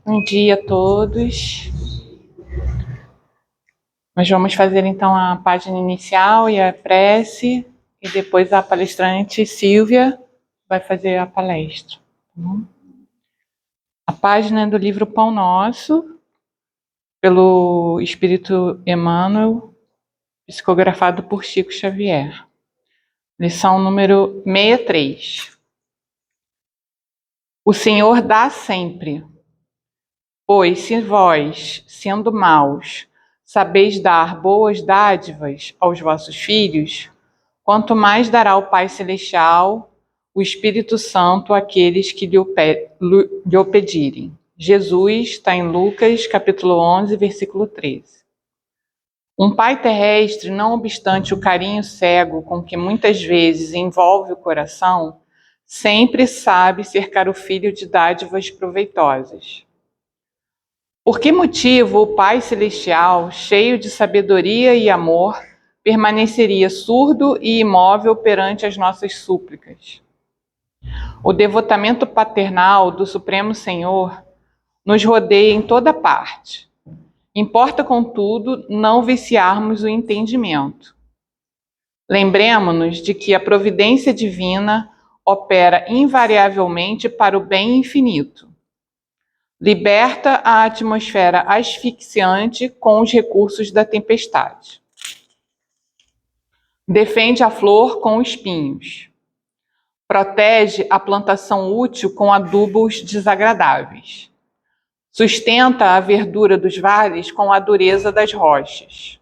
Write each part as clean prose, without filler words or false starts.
Bom dia a todos. Nós vamos fazer então a página inicial e a prece, e depois a palestrante Silvia vai fazer a palestra. A página é do livro Pão Nosso, pelo Espírito Emmanuel, psicografado por Chico Xavier. Lição número 63. O Senhor dá sempre. Pois se vós, sendo maus, sabeis dar boas dádivas aos vossos filhos, quanto mais dará o Pai Celestial, o Espírito Santo, àqueles que lhe o pedirem. Jesus está em Lucas, capítulo 11, versículo 13. Um pai terrestre, não obstante o carinho cego com que muitas vezes envolve o coração, sempre sabe cercar o filho de dádivas proveitosas. Por que motivo o Pai Celestial, cheio de sabedoria e amor, permaneceria surdo e imóvel perante as nossas súplicas? O devotamento paternal do Supremo Senhor nos rodeia em toda parte. Importa, contudo, não viciarmos o entendimento. Lembremo-nos de que a providência divina opera invariavelmente para o bem infinito. Liberta a atmosfera asfixiante com os recursos da tempestade. Defende a flor com espinhos. Protege a plantação útil com adubos desagradáveis. Sustenta a verdura dos vales com a dureza das rochas.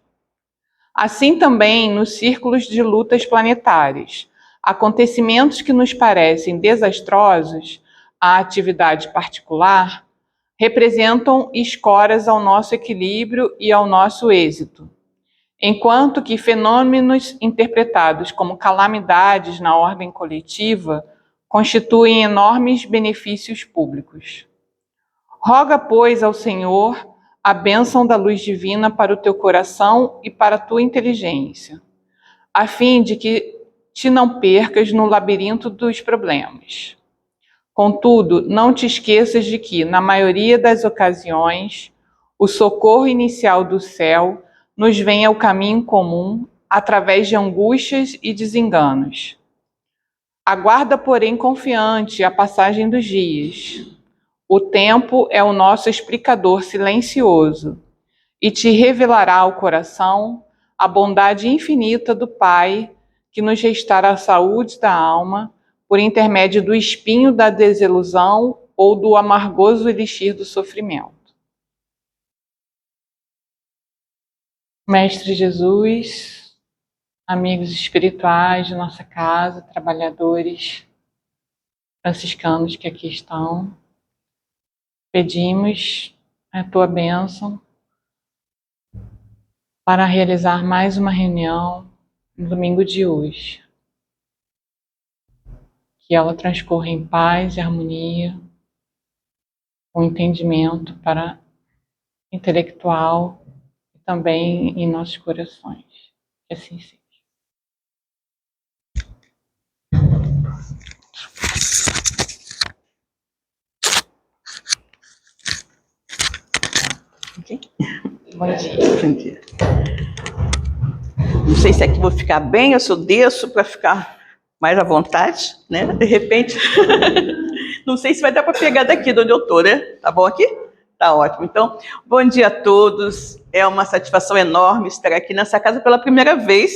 Assim também nos círculos de lutas planetárias, acontecimentos que nos parecem desastrosos à atividade particular representam escoras ao nosso equilíbrio e ao nosso êxito, enquanto que fenômenos interpretados como calamidades na ordem coletiva constituem enormes benefícios públicos. Roga, pois, ao Senhor a bênção da luz divina para o teu coração e para a tua inteligência, a fim de que te não percas no labirinto dos problemas. Contudo, não te esqueças de que, na maioria das ocasiões, o socorro inicial do céu nos vem ao caminho comum através de angústias e desenganos. Aguarda, porém, confiante a passagem dos dias. O tempo é o nosso explicador silencioso e te revelará ao coração a bondade infinita do Pai que nos restaura a saúde da alma por intermédio do espinho da desilusão ou do amargoso elixir do sofrimento. Mestre Jesus, amigos espirituais de nossa casa, trabalhadores franciscanos que aqui estão, pedimos a tua bênção para realizar mais uma reunião no domingo de hoje. Que ela transcorra em paz e harmonia, com entendimento para intelectual e também em nossos corações. Que assim seja. Okay. Bom dia. Bom dia. Não sei se aqui vou ficar bem ou se eu desço para ficar mais à vontade, né? De repente, não sei se vai dar para pegar daqui de onde eu estou, né? Tá bom aqui? Tá ótimo. Então, bom dia a todos. É uma satisfação enorme estar aqui nessa casa pela primeira vez,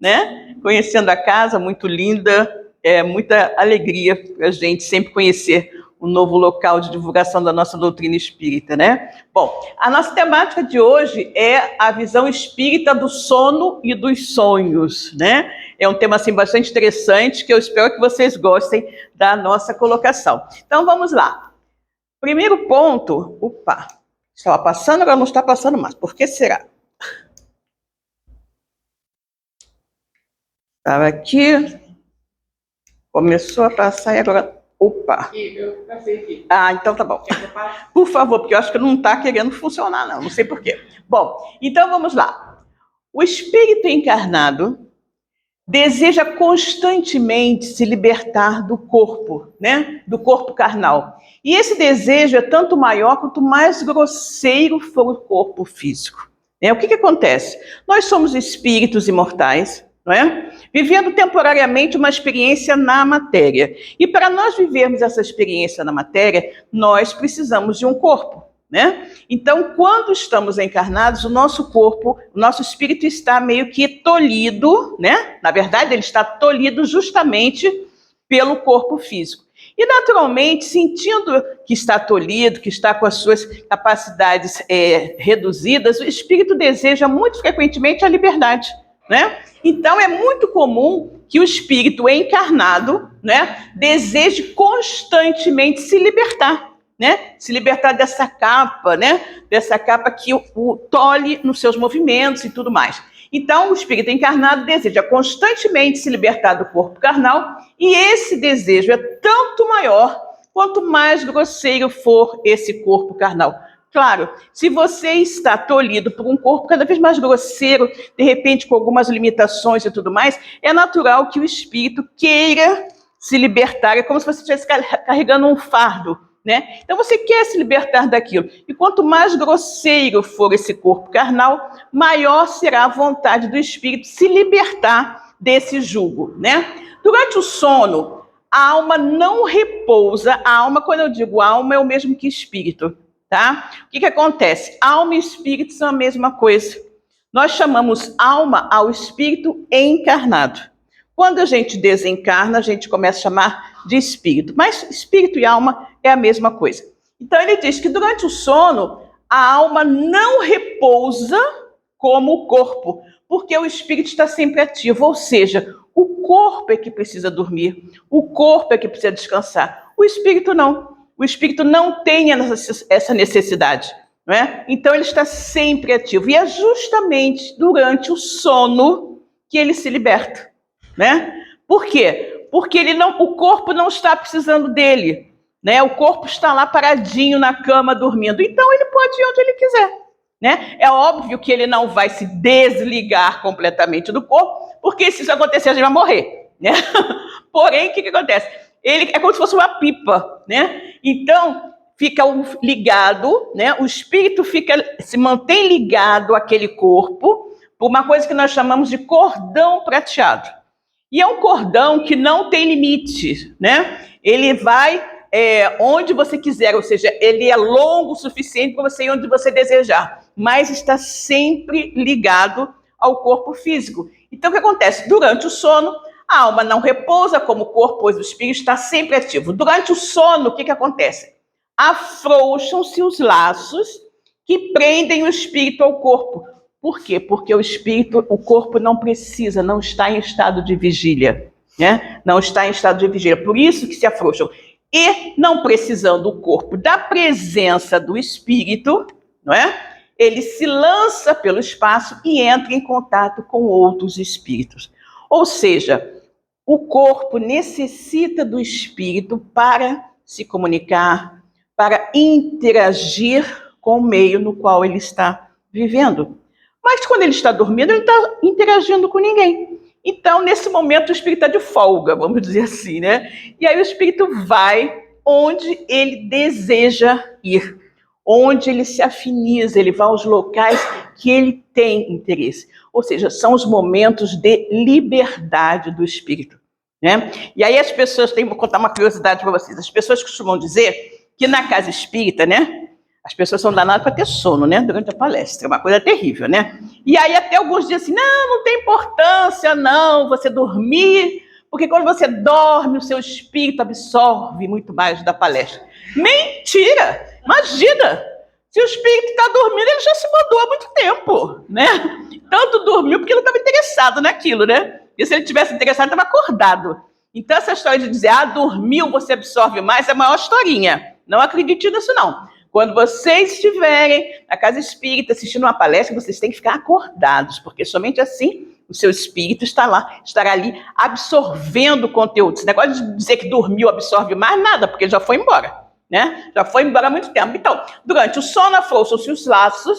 né? Conhecendo a casa, muito linda. É muita alegria para a gente sempre conhecer um novo local de divulgação da nossa doutrina espírita, né? Bom, a nossa temática de hoje é a visão espírita do sono e dos sonhos, né? É um tema assim bastante interessante que eu espero que vocês gostem da nossa colocação. Então vamos lá. Primeiro ponto, estava passando, agora não está passando mais. Por que será? Estava aqui, começou a passar e agora... Eu passei aqui. Então tá bom. Por favor, porque eu acho que não está querendo funcionar, não sei por quê. Bom, então vamos lá. O espírito encarnado deseja constantemente se libertar do corpo, né? Do corpo carnal. E esse desejo é tanto maior quanto mais grosseiro for o corpo físico. O que acontece? Nós somos espíritos imortais, não é? Vivendo temporariamente uma experiência na matéria. E para nós vivermos essa experiência na matéria, nós precisamos de um corpo, né? Então, quando estamos encarnados, o nosso corpo, o nosso espírito está meio que tolhido, né? Na verdade, ele está tolhido justamente pelo corpo físico. E, naturalmente, sentindo que está tolhido, que está com as suas capacidades reduzidas, o espírito deseja muito frequentemente a liberdade, né? Então, é muito comum que o espírito encarnado, né, deseje constantemente se libertar, né? Se libertar dessa capa, né? Dessa capa que o tolhe nos seus movimentos e tudo mais. Então, o espírito encarnado deseja constantemente se libertar do corpo carnal, e esse desejo é tanto maior quanto mais grosseiro for esse corpo carnal. Claro, se você está tolhido por um corpo cada vez mais grosseiro, de repente com algumas limitações e tudo mais, é natural que o espírito queira se libertar. É como se você estivesse carregando um fardo, né? Então você quer se libertar daquilo. E quanto mais grosseiro for esse corpo carnal, maior será a vontade do espírito se libertar desse jugo, né? Durante o sono, a alma não repousa. A alma, quando eu digo alma, é o mesmo que espírito, tá? O que acontece? Alma e espírito são a mesma coisa. Nós chamamos alma ao espírito encarnado. Quando a gente desencarna, a gente começa a chamar de espírito. Mas espírito e alma é a mesma coisa. Então ele diz que durante o sono, a alma não repousa como o corpo, porque o espírito está sempre ativo, ou seja, o corpo é que precisa dormir, o corpo é que precisa descansar. O espírito não. O espírito não tem essa necessidade, não é? Então ele está sempre ativo. E é justamente durante o sono que ele se liberta, né? Por quê? Porque o corpo não está precisando dele, né? O corpo está lá paradinho na cama dormindo. Então ele pode ir onde ele quiser, né? É óbvio que ele não vai se desligar completamente do corpo, porque se isso acontecer a gente vai morrer, né? Porém, o que acontece? Ele é como se fosse uma pipa, né? Então fica ligado, né? O espírito se mantém ligado àquele corpo por uma coisa que nós chamamos de cordão prateado. E é um cordão que não tem limite, né? Ele vai onde você quiser, ou seja, ele é longo o suficiente para você ir onde você desejar, mas está sempre ligado ao corpo físico. Então, o que acontece? Durante o sono, a alma não repousa como o corpo, pois o espírito está sempre ativo. Durante o sono, o que acontece? Afrouxam-se os laços que prendem o espírito ao corpo. Por quê? Porque o corpo não precisa, não está em estado de vigília, né? Não está em estado de vigília, por isso que se afrouxam. E não precisando o corpo da presença do espírito, não é? Ele se lança pelo espaço e entra em contato com outros espíritos. Ou seja, o corpo necessita do espírito para se comunicar, para interagir com o meio no qual ele está vivendo. Mas quando ele está dormindo, ele está interagindo com ninguém. Então, nesse momento, o espírito está de folga, vamos dizer assim, né? E aí o espírito vai onde ele deseja ir, onde ele se afiniza, ele vai aos locais que ele tem interesse. Ou seja, são os momentos de liberdade do espírito, né? E aí as pessoas, vou contar uma curiosidade para vocês, as pessoas costumam dizer que na casa espírita, né? As pessoas são danadas para ter sono, né? Durante a palestra, é uma coisa terrível, né? E aí até alguns dizem assim, não tem importância, não, você dormir, porque quando você dorme, o seu espírito absorve muito mais da palestra. Mentira! Imagina! Se o espírito está dormindo, ele já se mandou há muito tempo, né? Tanto dormiu porque ele não estava interessado naquilo, né? E se ele tivesse interessado, ele estava acordado. Então essa história de dizer, dormiu, você absorve mais, é a maior historinha. Não acredite nisso, não. Quando vocês estiverem na casa espírita assistindo uma palestra, vocês têm que ficar acordados, porque somente assim o seu espírito estará ali absorvendo o conteúdo. Esse negócio de dizer que dormiu absorve mais, nada, porque ele já foi embora, né? Já foi embora há muito tempo. Então, durante o sono afrouxam-se os laços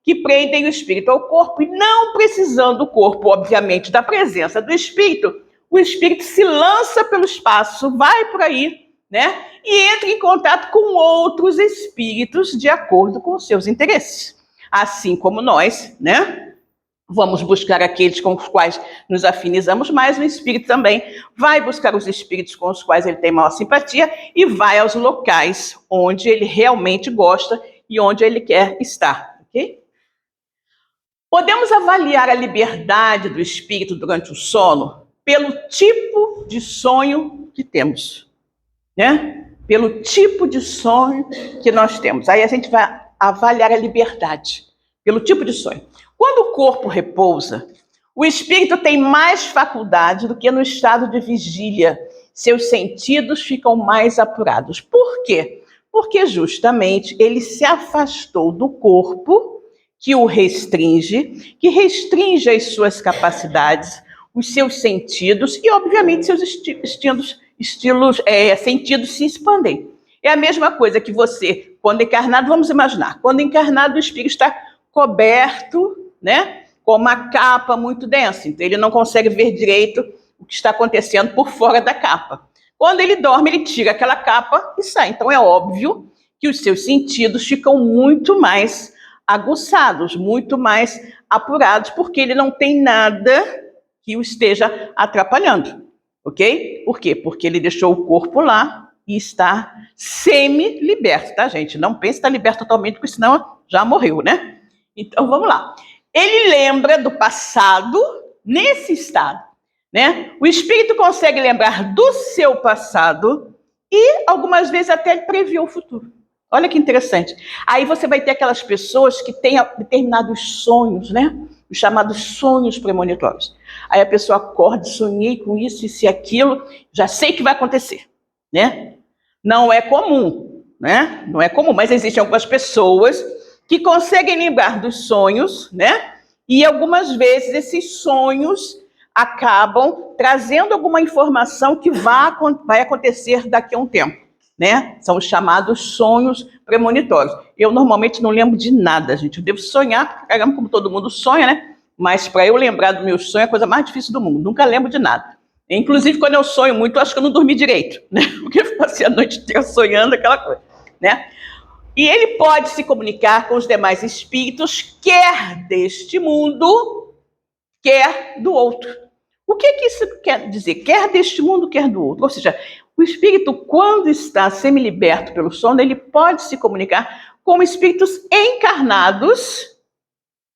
que prendem o espírito ao corpo, e não precisando o corpo, obviamente, da presença do espírito, o espírito se lança pelo espaço, vai por aí, né? E entra em contato com outros espíritos de acordo com os seus interesses. Assim como nós, né? Vamos buscar aqueles com os quais nos afinizamos mais, o espírito também vai buscar os espíritos com os quais ele tem maior simpatia e vai aos locais onde ele realmente gosta e onde ele quer estar, ok? Podemos avaliar a liberdade do espírito durante o sono pelo tipo de sonho que temos, né? Pelo tipo de sonho que nós temos. Aí a gente vai avaliar a liberdade pelo tipo de sonho. Quando o corpo repousa, o espírito tem mais faculdade do que no estado de vigília. Seus sentidos ficam mais apurados. Por quê? Porque justamente ele se afastou do corpo, que o restringe, que restringe as suas capacidades, os seus sentidos e, obviamente, seus sentidos se expandem. É a mesma coisa que você, quando encarnado, vamos imaginar, quando encarnado o espírito está coberto, né, com uma capa muito densa, então ele não consegue ver direito o que está acontecendo por fora da capa. Quando ele dorme, ele tira aquela capa e sai. Então é óbvio que os seus sentidos ficam muito mais aguçados, muito mais apurados, porque ele não tem nada que o esteja atrapalhando, ok? Por quê? Porque ele deixou o corpo lá e está semi-liberto, tá, gente? Não pense que está liberto totalmente, porque senão já morreu, né? Então, vamos lá. Ele lembra do passado nesse estado, né? O espírito consegue lembrar do seu passado e, algumas vezes, até prever o futuro. Olha que interessante. Aí você vai ter aquelas pessoas que têm determinados sonhos, né? Os chamados sonhos premonitórios. Aí a pessoa acorda, sonhei com isso e aquilo, já sei que vai acontecer, né? Não é comum, né? Não é comum, mas existem algumas pessoas que conseguem lembrar dos sonhos, né? E algumas vezes esses sonhos acabam trazendo alguma informação que vai acontecer daqui a um tempo, né? São os chamados sonhos premonitórios. Eu normalmente não lembro de nada, gente. Eu devo sonhar, caramba, como todo mundo sonha, né? Mas para eu lembrar do meu sonho é a coisa mais difícil do mundo. Nunca lembro de nada. Inclusive, quando eu sonho muito, eu acho que eu não dormi direito, né? Porque eu passei a noite inteira sonhando aquela coisa, né? E ele pode se comunicar com os demais espíritos, quer deste mundo, quer do outro. O que isso quer dizer? Quer deste mundo, quer do outro. Ou seja, o espírito, quando está semi-liberto pelo sono, ele pode se comunicar com espíritos encarnados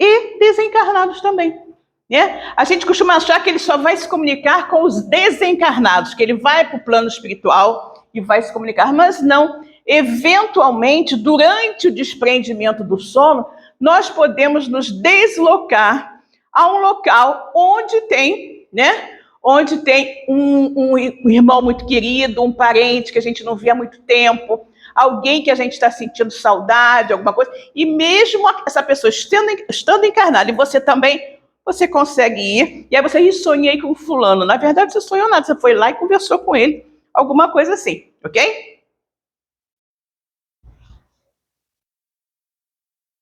e desencarnados também, né? A gente costuma achar que ele só vai se comunicar com os desencarnados, que ele vai para o plano espiritual e vai se comunicar, mas não. Eventualmente, durante o desprendimento do sono, nós podemos nos deslocar a um local onde tem, né? Onde tem um irmão muito querido, um parente que a gente não vê há muito tempo, alguém que a gente está sentindo saudade, alguma coisa, e mesmo essa pessoa estando encarnada, e você também, você consegue ir, e aí você sonhei com fulano. Na verdade, você sonhou nada, você foi lá e conversou com ele, alguma coisa assim, ok?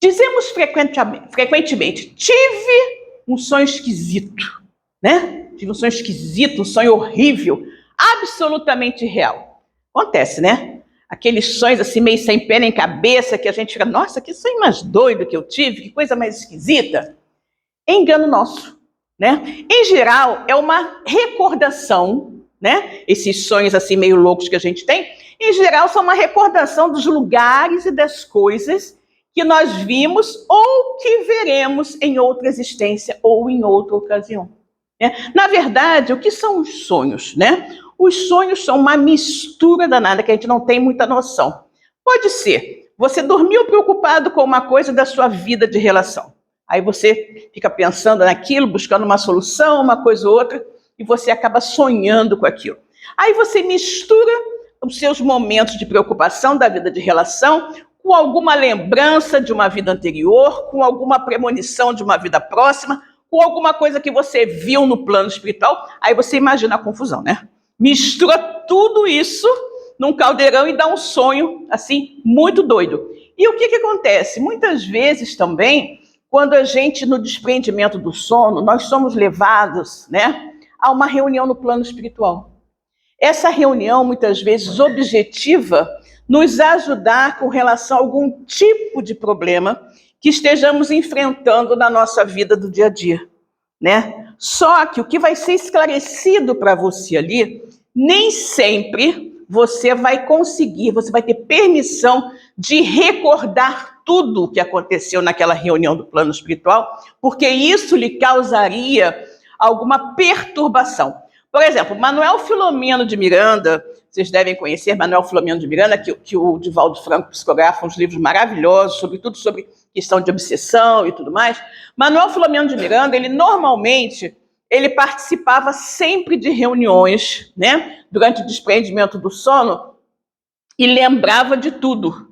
Dizemos frequentemente, tive um sonho esquisito, né? Tive um sonho esquisito, um sonho horrível, absolutamente real. Acontece, né? Aqueles sonhos assim, meio sem pé nem cabeça, que a gente fica, nossa, que sonho mais doido que eu tive, que coisa mais esquisita. É engano nosso, né? Em geral, é uma recordação, né? Esses sonhos assim meio loucos que a gente tem, em geral, são uma recordação dos lugares e das coisas que nós vimos ou que veremos em outra existência ou em outra ocasião. Né? Na verdade, o que são os sonhos? Né? Os sonhos são uma mistura danada que a gente não tem muita noção. Pode ser, você dormiu preocupado com uma coisa da sua vida de relação. Aí você fica pensando naquilo, buscando uma solução, uma coisa ou outra, e você acaba sonhando com aquilo. Aí você mistura os seus momentos de preocupação da vida de relação com alguma lembrança de uma vida anterior, com alguma premonição de uma vida próxima, com alguma coisa que você viu no plano espiritual, aí você imagina a confusão, né? Mistura tudo isso num caldeirão e dá um sonho, assim, muito doido. E o que acontece? Muitas vezes também, quando a gente, no desprendimento do sono, nós somos levados, né, a uma reunião no plano espiritual. Essa reunião, muitas vezes, objetiva nos ajudar com relação a algum tipo de problema que estejamos enfrentando na nossa vida do dia a dia, né? Só que o que vai ser esclarecido para você ali, nem sempre você vai conseguir, você vai ter permissão de recordar tudo o que aconteceu naquela reunião do plano espiritual, porque isso lhe causaria alguma perturbação. Por exemplo, Manuel Filomeno de Miranda, vocês devem conhecer Manuel Filomeno de Miranda, que o Divaldo Franco psicografa uns livros maravilhosos, sobretudo sobre questão de obsessão e tudo mais. Manuel Filomeno de Miranda, ele participava sempre de reuniões, né, durante o desprendimento do sono, e lembrava de tudo.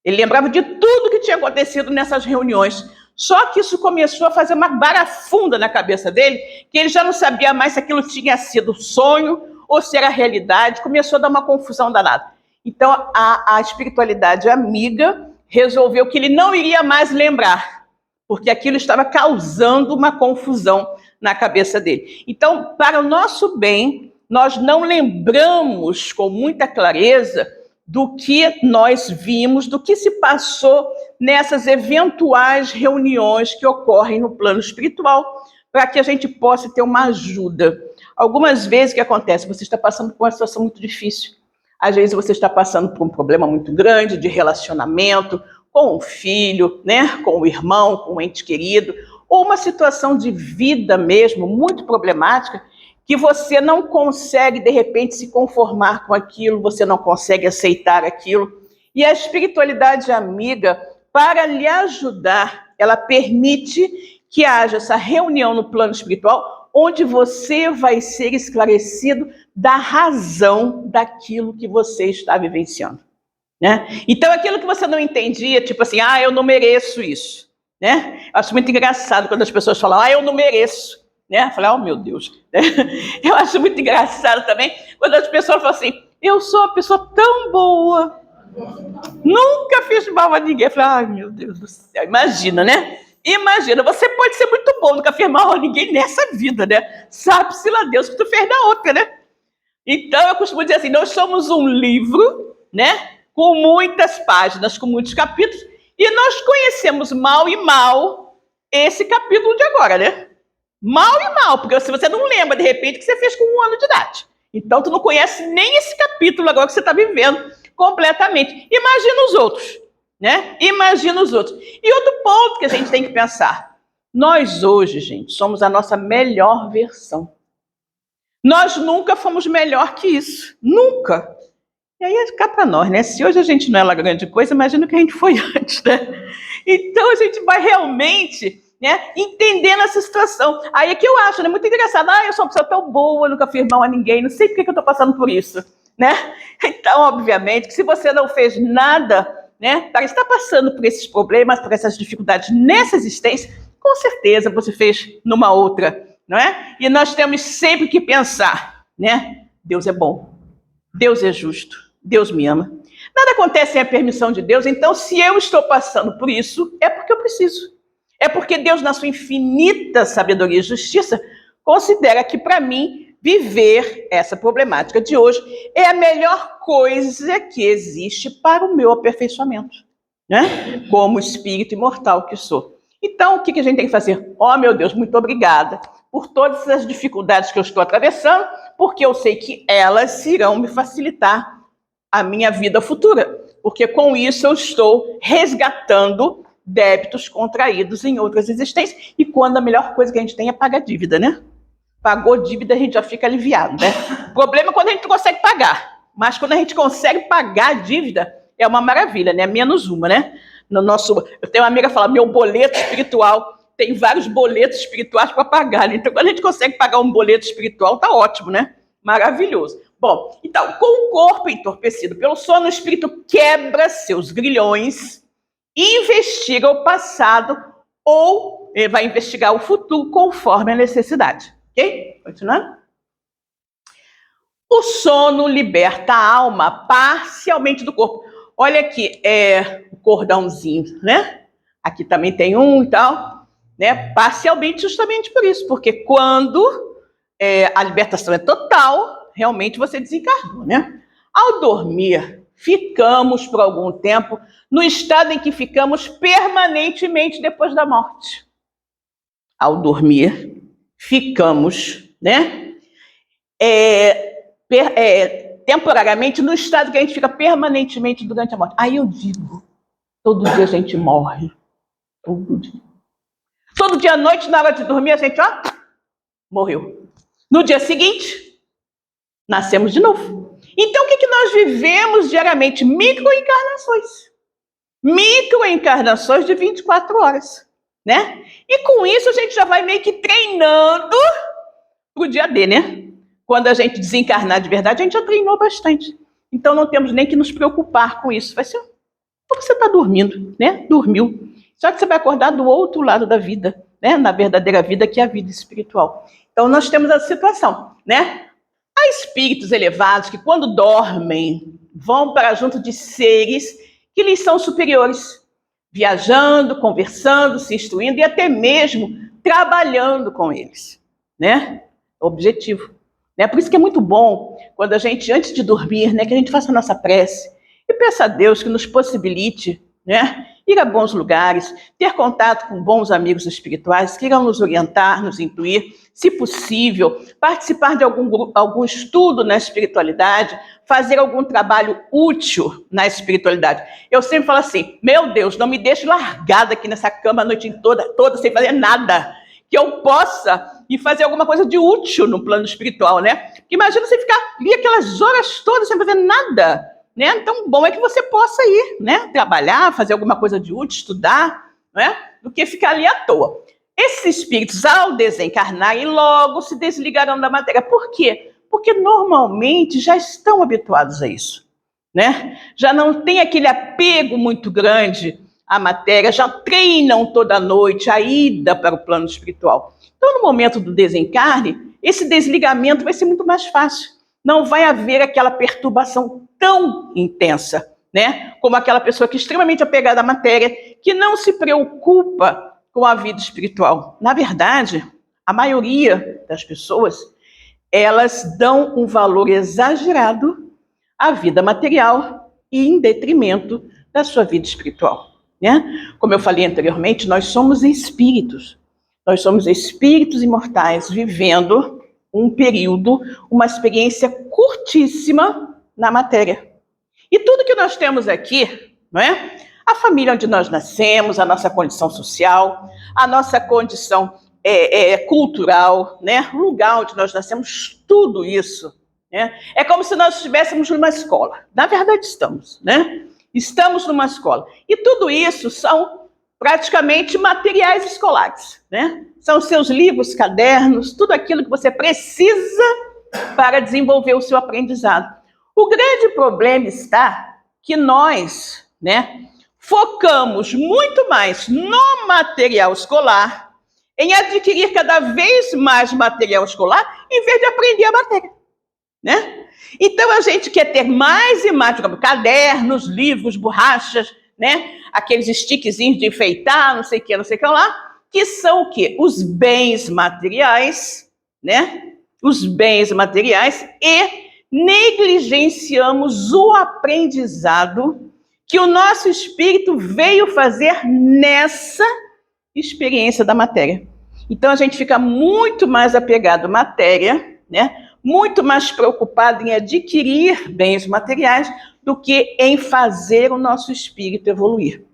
Ele lembrava de tudo que tinha acontecido nessas reuniões. Só que isso começou a fazer uma barafunda na cabeça dele, que ele já não sabia mais se aquilo tinha sido sonho ou se era realidade. Começou a dar uma confusão danada. Então, a espiritualidade amiga resolveu que ele não iria mais lembrar, porque aquilo estava causando uma confusão na cabeça dele. Então, para o nosso bem, nós não lembramos com muita clareza do que nós vimos, do que se passou nessas eventuais reuniões que ocorrem no plano espiritual, para que a gente possa ter uma ajuda. Algumas vezes o que acontece? Você está passando por uma situação muito difícil. Às vezes você está passando por um problema muito grande de relacionamento com o filho, né, com o irmão, com o ente querido, ou uma situação de vida mesmo muito problemática, que você não consegue, de repente, se conformar com aquilo, você não consegue aceitar aquilo. E a espiritualidade amiga, para lhe ajudar, ela permite que haja essa reunião no plano espiritual, onde você vai ser esclarecido da razão daquilo que você está vivenciando, né? Então, aquilo que você não entendia, tipo assim, eu não mereço isso, né? Eu acho muito engraçado quando as pessoas falam, eu não mereço. Né? Eu falei, meu Deus. Eu acho muito engraçado também quando as pessoas falam assim, eu sou uma pessoa tão boa, nunca fiz mal a ninguém. Eu falei, meu Deus do céu, imagina, né? Imagina, você pode ser muito bom, nunca fez mal a ninguém nessa vida, né? Sabe-se lá Deus que tu fez na outra, né? Então, eu costumo dizer assim, nós somos um livro, né? Com muitas páginas, com muitos capítulos, e nós conhecemos mal e mal esse capítulo de agora, né? Mal e mal, porque se você não lembra, de repente, que você fez com 1 ano de idade. Então, tu não conhece nem esse capítulo agora que você está vivendo completamente. Imagina os outros, né? Imagina os outros. E outro ponto que a gente tem que pensar. Nós hoje, gente, somos a nossa melhor versão. Nós nunca fomos melhor que isso. Nunca. E aí é ficar para nós, né? Se hoje a gente não é lá grande coisa, imagina o que a gente foi antes, né? Então, a gente vai realmente... né, entendendo essa situação. Aí é que eu acho, né, muito engraçado. Eu sou uma pessoa tão boa, nunca fiz mal a ninguém, não sei por que eu estou passando por isso, né? Então, obviamente, que se você não fez nada, né, para estar passando por esses problemas, por essas dificuldades nessa existência, com certeza você fez numa outra, não é? E nós temos sempre que pensar, né? Deus é bom, Deus é justo, Deus me ama. Nada acontece sem a permissão de Deus, então se eu estou passando por isso, é porque eu preciso. É porque Deus, na sua infinita sabedoria e justiça, considera que, para mim, viver essa problemática de hoje é a melhor coisa que existe para o meu aperfeiçoamento, né? Como espírito imortal que sou. Então, o que a gente tem que fazer? Meu Deus, muito obrigada por todas as dificuldades que eu estou atravessando, porque eu sei que elas irão me facilitar a minha vida futura. Porque com isso eu estou resgatando débitos contraídos em outras existências, e quando a melhor coisa que a gente tem é pagar dívida, né? Pagou dívida, a gente já fica aliviado, né? O problema é quando a gente não consegue pagar, mas quando a gente consegue pagar a dívida, é uma maravilha, né? Menos uma, né? Eu tenho uma amiga que fala, meu boleto espiritual, tem vários boletos espirituais para pagar, né? Então, quando a gente consegue pagar um boleto espiritual, tá ótimo, né? Maravilhoso. Bom, então, com o corpo entorpecido pelo sono, o espírito quebra seus grilhões, investiga o passado ou vai investigar o futuro conforme a necessidade. Ok? Continuando. O sono liberta a alma parcialmente do corpo. Olha aqui, o cordãozinho, né? aqui também tem um e tal, né? Parcialmente justamente por isso, porque quando a libertação é total, realmente você desencarnou, né? Ao dormir, ficamos por algum tempo no estado em que ficamos permanentemente depois da morte. Ao dormir, ficamos, né? Temporariamente no estado que a gente fica permanentemente durante a morte. Aí eu digo, todo dia a gente morre. Todo dia. Todo dia à noite, na hora de dormir, a gente, morreu. No dia seguinte, nascemos de novo. Então, o que nós vivemos diariamente? Microencarnações. Microencarnações de 24 horas, né? E com isso a gente já vai meio que treinando para o dia D, né? Quando a gente desencarnar de verdade, a gente já treinou bastante. Então não temos nem que nos preocupar com isso. Vai ser, você está dormindo, né? Dormiu. Só que você vai acordar do outro lado da vida, né? Na verdadeira vida, que é a vida espiritual. Então nós temos essa situação, né? Há espíritos elevados que quando dormem, vão para junto de seres que lhes são superiores, viajando, conversando, se instruindo e até mesmo trabalhando com eles, né? Objetivo. Né? Por isso que é muito bom quando a gente, antes de dormir, né, que a gente faça a nossa prece e peça a Deus que nos possibilite, né, ir a bons lugares, ter contato com bons amigos espirituais que irão nos orientar, nos intuir, se possível, participar de algum estudo na espiritualidade, fazer algum trabalho útil na espiritualidade. Eu sempre falo assim, meu Deus, não me deixe largada aqui nessa cama a noite toda sem fazer nada, que eu possa ir fazer alguma coisa de útil no plano espiritual, né? Porque imagina você ficar ali aquelas horas todas sem fazer nada, né? Então, bom é que você possa ir, né? Trabalhar, fazer alguma coisa de útil, estudar, né? Do que ficar ali à toa. Esses espíritos, ao desencarnarem, logo se desligarão da matéria. Por quê? Porque normalmente já estão habituados a isso, né? Já não tem aquele apego muito grande à matéria, já treinam toda noite a ida para o plano espiritual. Então, no momento do desencarne, esse desligamento vai ser muito mais fácil. Não vai haver aquela perturbação tão intensa, né? Como aquela pessoa que é extremamente apegada à matéria, que não se preocupa com a vida espiritual. Na verdade, a maioria das pessoas, elas dão um valor exagerado à vida material e em detrimento da sua vida espiritual, né? Como eu falei anteriormente, nós somos espíritos. Nós somos espíritos imortais vivendo um período, uma experiência curtíssima na matéria. E tudo que nós temos aqui, não é? A família onde nós nascemos, a nossa condição social, a nossa condição cultural, né? O lugar onde nós nascemos, tudo isso, né? É como se nós estivéssemos numa escola. Na verdade, estamos, né? Estamos numa escola. E tudo isso são praticamente materiais escolares, né? São seus livros, cadernos, tudo aquilo que você precisa para desenvolver o seu aprendizado. O grande problema está que nós, né, focamos muito mais no material escolar, em adquirir cada vez mais material escolar, em vez de aprender a matéria, né? Então a gente quer ter mais e mais, digamos, cadernos, livros, borrachas, né? Aqueles stickzinhos de enfeitar, não sei o que lá, que são o quê? Os bens materiais, né? Os bens materiais, e negligenciamos o aprendizado que o nosso espírito veio fazer nessa experiência da matéria. Então a gente fica muito mais apegado à matéria, né? Muito mais preocupado em adquirir bens materiais do que em fazer o nosso espírito evoluir.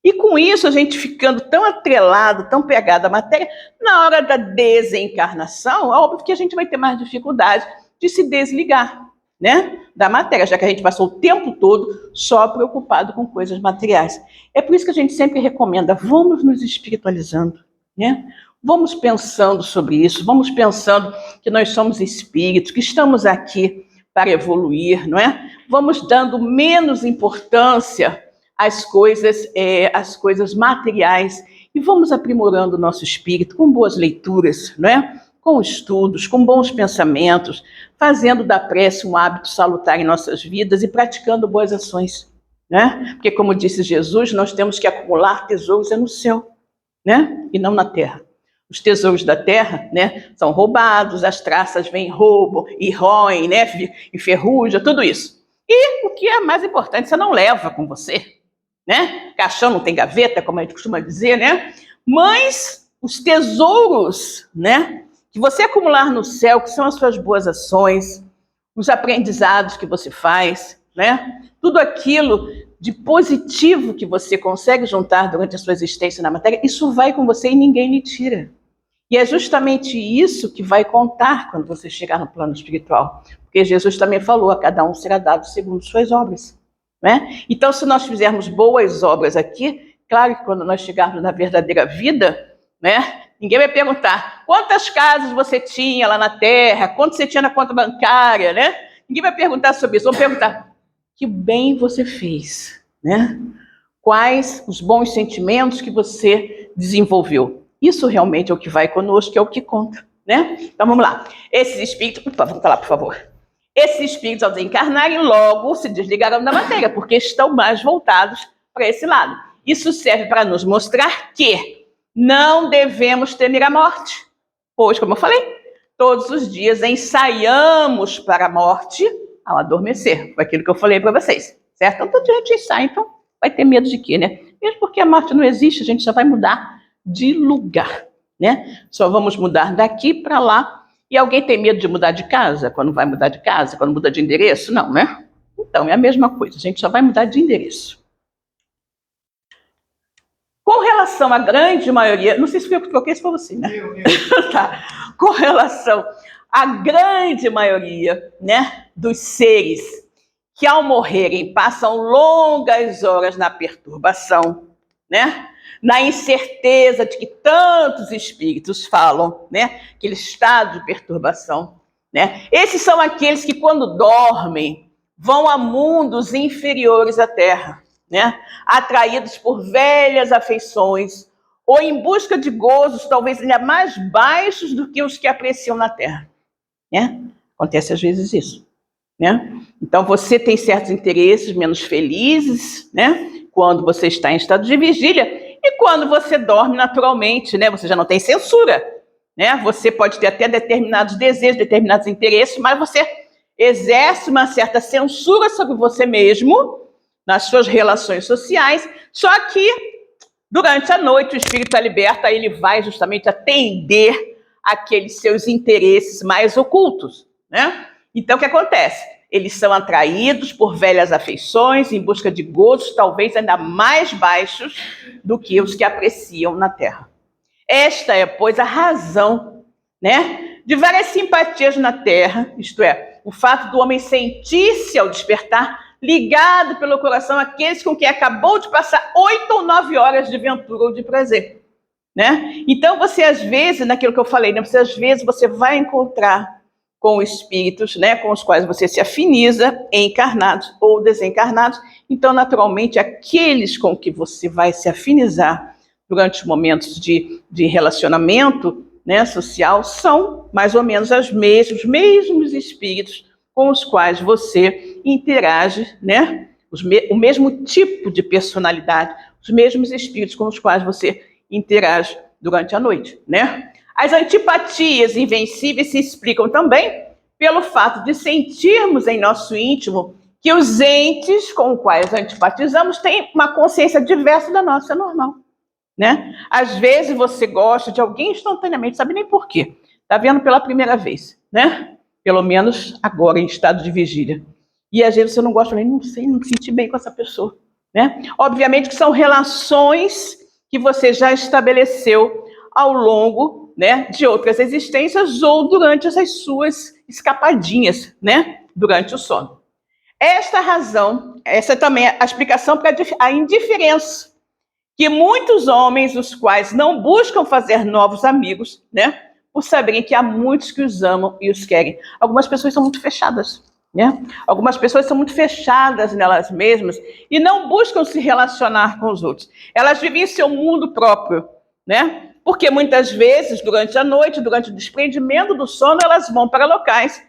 E com isso, a gente ficando tão atrelado, tão pegado à matéria, na hora da desencarnação, é óbvio que a gente vai ter mais dificuldade de se desligar, né, da matéria, já que a gente passou o tempo todo só preocupado com coisas materiais. É por isso que a gente sempre recomenda, vamos nos espiritualizando, né? Vamos pensando sobre isso, vamos pensando que nós somos espíritos, que estamos aqui para evoluir, não é? Vamos dando menos importância às coisas materiais e vamos aprimorando o nosso espírito com boas leituras, não é? Com estudos, com bons pensamentos, fazendo da prece um hábito salutar em nossas vidas e praticando boas ações, né? Porque, como disse Jesus, nós temos que acumular tesouros no céu, né? E não na terra. Os tesouros da terra, né, são roubados, as traças vêm, roubam e roem, né, enferrujam, tudo isso. E o que é mais importante, você não leva com você, né? Caixão não tem gaveta, como a gente costuma dizer, né? Mas os tesouros, né, que você acumular no céu, que são as suas boas ações, os aprendizados que você faz, né? Tudo aquilo de positivo que você consegue juntar durante a sua existência na matéria, isso vai com você e ninguém lhe tira. E é justamente isso que vai contar quando você chegar no plano espiritual. Porque Jesus também falou, a cada um será dado segundo suas obras, né? Então, se nós fizermos boas obras aqui, claro que quando nós chegarmos na verdadeira vida, né, ninguém vai perguntar quantas casas você tinha lá na terra, quanto você tinha na conta bancária, né? Ninguém vai perguntar sobre isso, vão perguntar que bem você fez, né? Quais os bons sentimentos que você desenvolveu. Isso realmente é o que vai conosco, é o que conta, né? Então vamos lá. Esses espíritos, vamos falar, por favor. Esses espíritos, ao desencarnarem, logo se desligarão da matéria, porque estão mais voltados para esse lado. Isso serve para nos mostrar que não devemos temer a morte, pois, como eu falei, todos os dias ensaiamos para a morte ao adormecer. Foi aquilo que eu falei para vocês, certo? Então, todo dia a gente ensaia, então vai ter medo de quê, né? Mesmo porque a morte não existe, a gente só vai mudar de lugar, né? Só vamos mudar daqui para lá. E alguém tem medo de mudar de casa? Quando vai mudar de casa? Quando muda de endereço? Não, né? Então, é a mesma coisa, a gente só vai mudar de endereço. Com relação à grande maioria, não sei se foi eu que troquei, se foi você, né? Tá. Com relação à grande maioria, né, dos seres que ao morrerem passam longas horas na perturbação, né? Na incerteza de que tantos espíritos falam, né? Aquele estado de perturbação, né? Esses são aqueles que quando dormem vão a mundos inferiores à Terra, né? Atraídos por velhas afeições ou em busca de gozos talvez ainda mais baixos do que os que apreciam na Terra, né? Acontece às vezes isso, né? Então você tem certos interesses menos felizes, né? Quando você está em estado de vigília e quando você dorme naturalmente, né? Você já não tem censura, né? Você pode ter até determinados desejos, determinados interesses, mas você exerce uma certa censura sobre você mesmo nas suas relações sociais, só que durante a noite o espírito está liberto, aí ele vai justamente atender aqueles seus interesses mais ocultos, né? Então o que acontece? Eles são atraídos por velhas afeições em busca de gozos talvez ainda mais baixos do que os que apreciam na Terra. Esta é, pois, a razão, né, de várias simpatias na Terra, isto é, o fato do homem sentir-se ao despertar ligado pelo coração àqueles com quem acabou de passar 8 ou 9 horas de ventura ou de prazer, né? Então você às vezes, naquilo que eu falei, né, você às vezes você vai encontrar com espíritos, né, com os quais você se afiniza, encarnados ou desencarnados. Então, naturalmente, aqueles com que você vai se afinizar durante os momentos de relacionamento, né, social, são mais ou menos os mesmos espíritos com os quais você interage, né, o mesmo tipo de personalidade, os mesmos espíritos com os quais você interage durante a noite, né? As antipatias invencíveis se explicam também pelo fato de sentirmos em nosso íntimo que os entes com os quais antipatizamos têm uma consciência diversa da nossa normal, né? Às vezes você gosta de alguém instantaneamente, sabe nem por quê. Está vendo pela primeira vez, né? Pelo menos agora em estado de vigília. E às vezes você não gosta, nem não sei, não me senti bem com essa pessoa, né? Obviamente que são relações que você já estabeleceu ao longo, né, de outras existências ou durante essas suas escapadinhas, né, durante o sono. Esta razão, essa também é a explicação para a indiferença que muitos homens, os quais não buscam fazer novos amigos, né, por saberem que há muitos que os amam e os querem. Algumas pessoas são muito fechadas, né? Algumas pessoas são muito fechadas nelas mesmas e não buscam se relacionar com os outros. Elas vivem em seu mundo próprio, né? Porque muitas vezes, durante a noite, durante o desprendimento do sono, elas vão para locais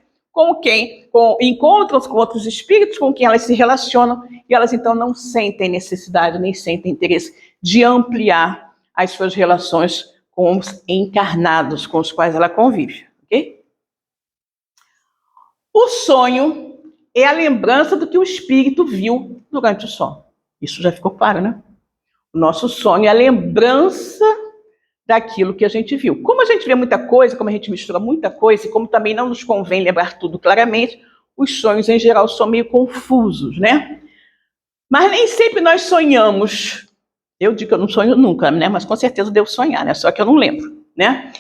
encontram-se com outros espíritos com quem elas se relacionam, e elas então não sentem necessidade, nem sentem interesse de ampliar as suas relações com os encarnados com os quais ela convive, ok? O sonho é a lembrança do que o espírito viu durante o sono. Isso já ficou claro, né? O nosso sonho é a lembrança daquilo que a gente viu. Como a gente vê muita coisa, como a gente mistura muita coisa, e como também não nos convém lembrar tudo claramente, os sonhos em geral são meio confusos, né? Mas nem sempre nós sonhamos. Eu digo que eu não sonho nunca, né? Mas com certeza eu devo sonhar, né? Só que eu não lembro, né?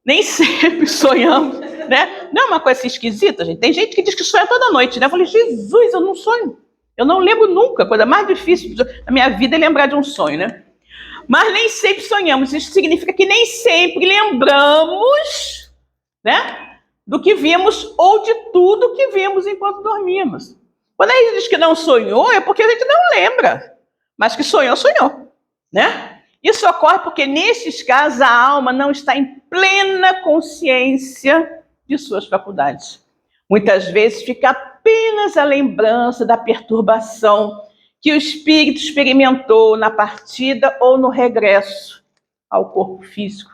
Nem sempre sonhamos, né? Não é uma coisa assim esquisita, gente. Tem gente que diz que sonha toda noite, né? Eu falei, Jesus, eu não sonho. Eu não lembro nunca. A coisa mais difícil da minha vida é lembrar de um sonho, né? Mas nem sempre sonhamos. Isso significa que nem sempre lembramos, né, do que vimos ou de tudo que vimos enquanto dormimos. Quando a gente diz que não sonhou, é porque a gente não lembra. Mas que sonhou, sonhou, né? Isso ocorre porque, nesses casos, a alma não está em plena consciência de suas faculdades. Muitas vezes fica apenas a lembrança da perturbação que o espírito experimentou na partida ou no regresso ao corpo físico.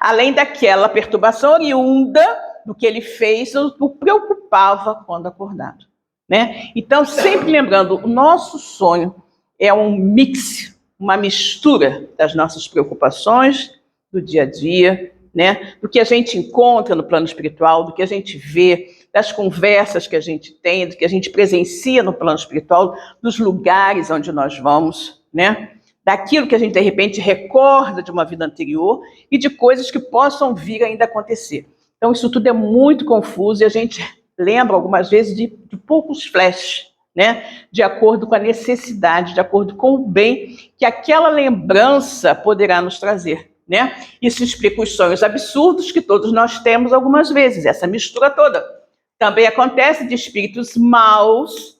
Além daquela perturbação oriunda do que ele fez ou o preocupava quando acordado, né? Então, sempre lembrando, o nosso sonho é um mix, uma mistura das nossas preocupações do dia a dia, né? Do que a gente encontra no plano espiritual, do que a gente vê, das conversas que a gente tem, do que a gente presencia no plano espiritual, dos lugares onde nós vamos, né? Daquilo que a gente, de repente, recorda de uma vida anterior e de coisas que possam vir ainda a acontecer. Então, isso tudo é muito confuso e a gente lembra, algumas vezes, de poucos flashes, né? De acordo com a necessidade, de acordo com o bem que aquela lembrança poderá nos trazer, né? Isso explica os sonhos absurdos que todos nós temos algumas vezes, essa mistura toda. Também acontece de espíritos maus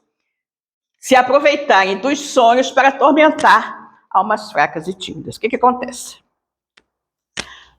se aproveitarem dos sonhos para atormentar almas fracas e tímidas. O que acontece?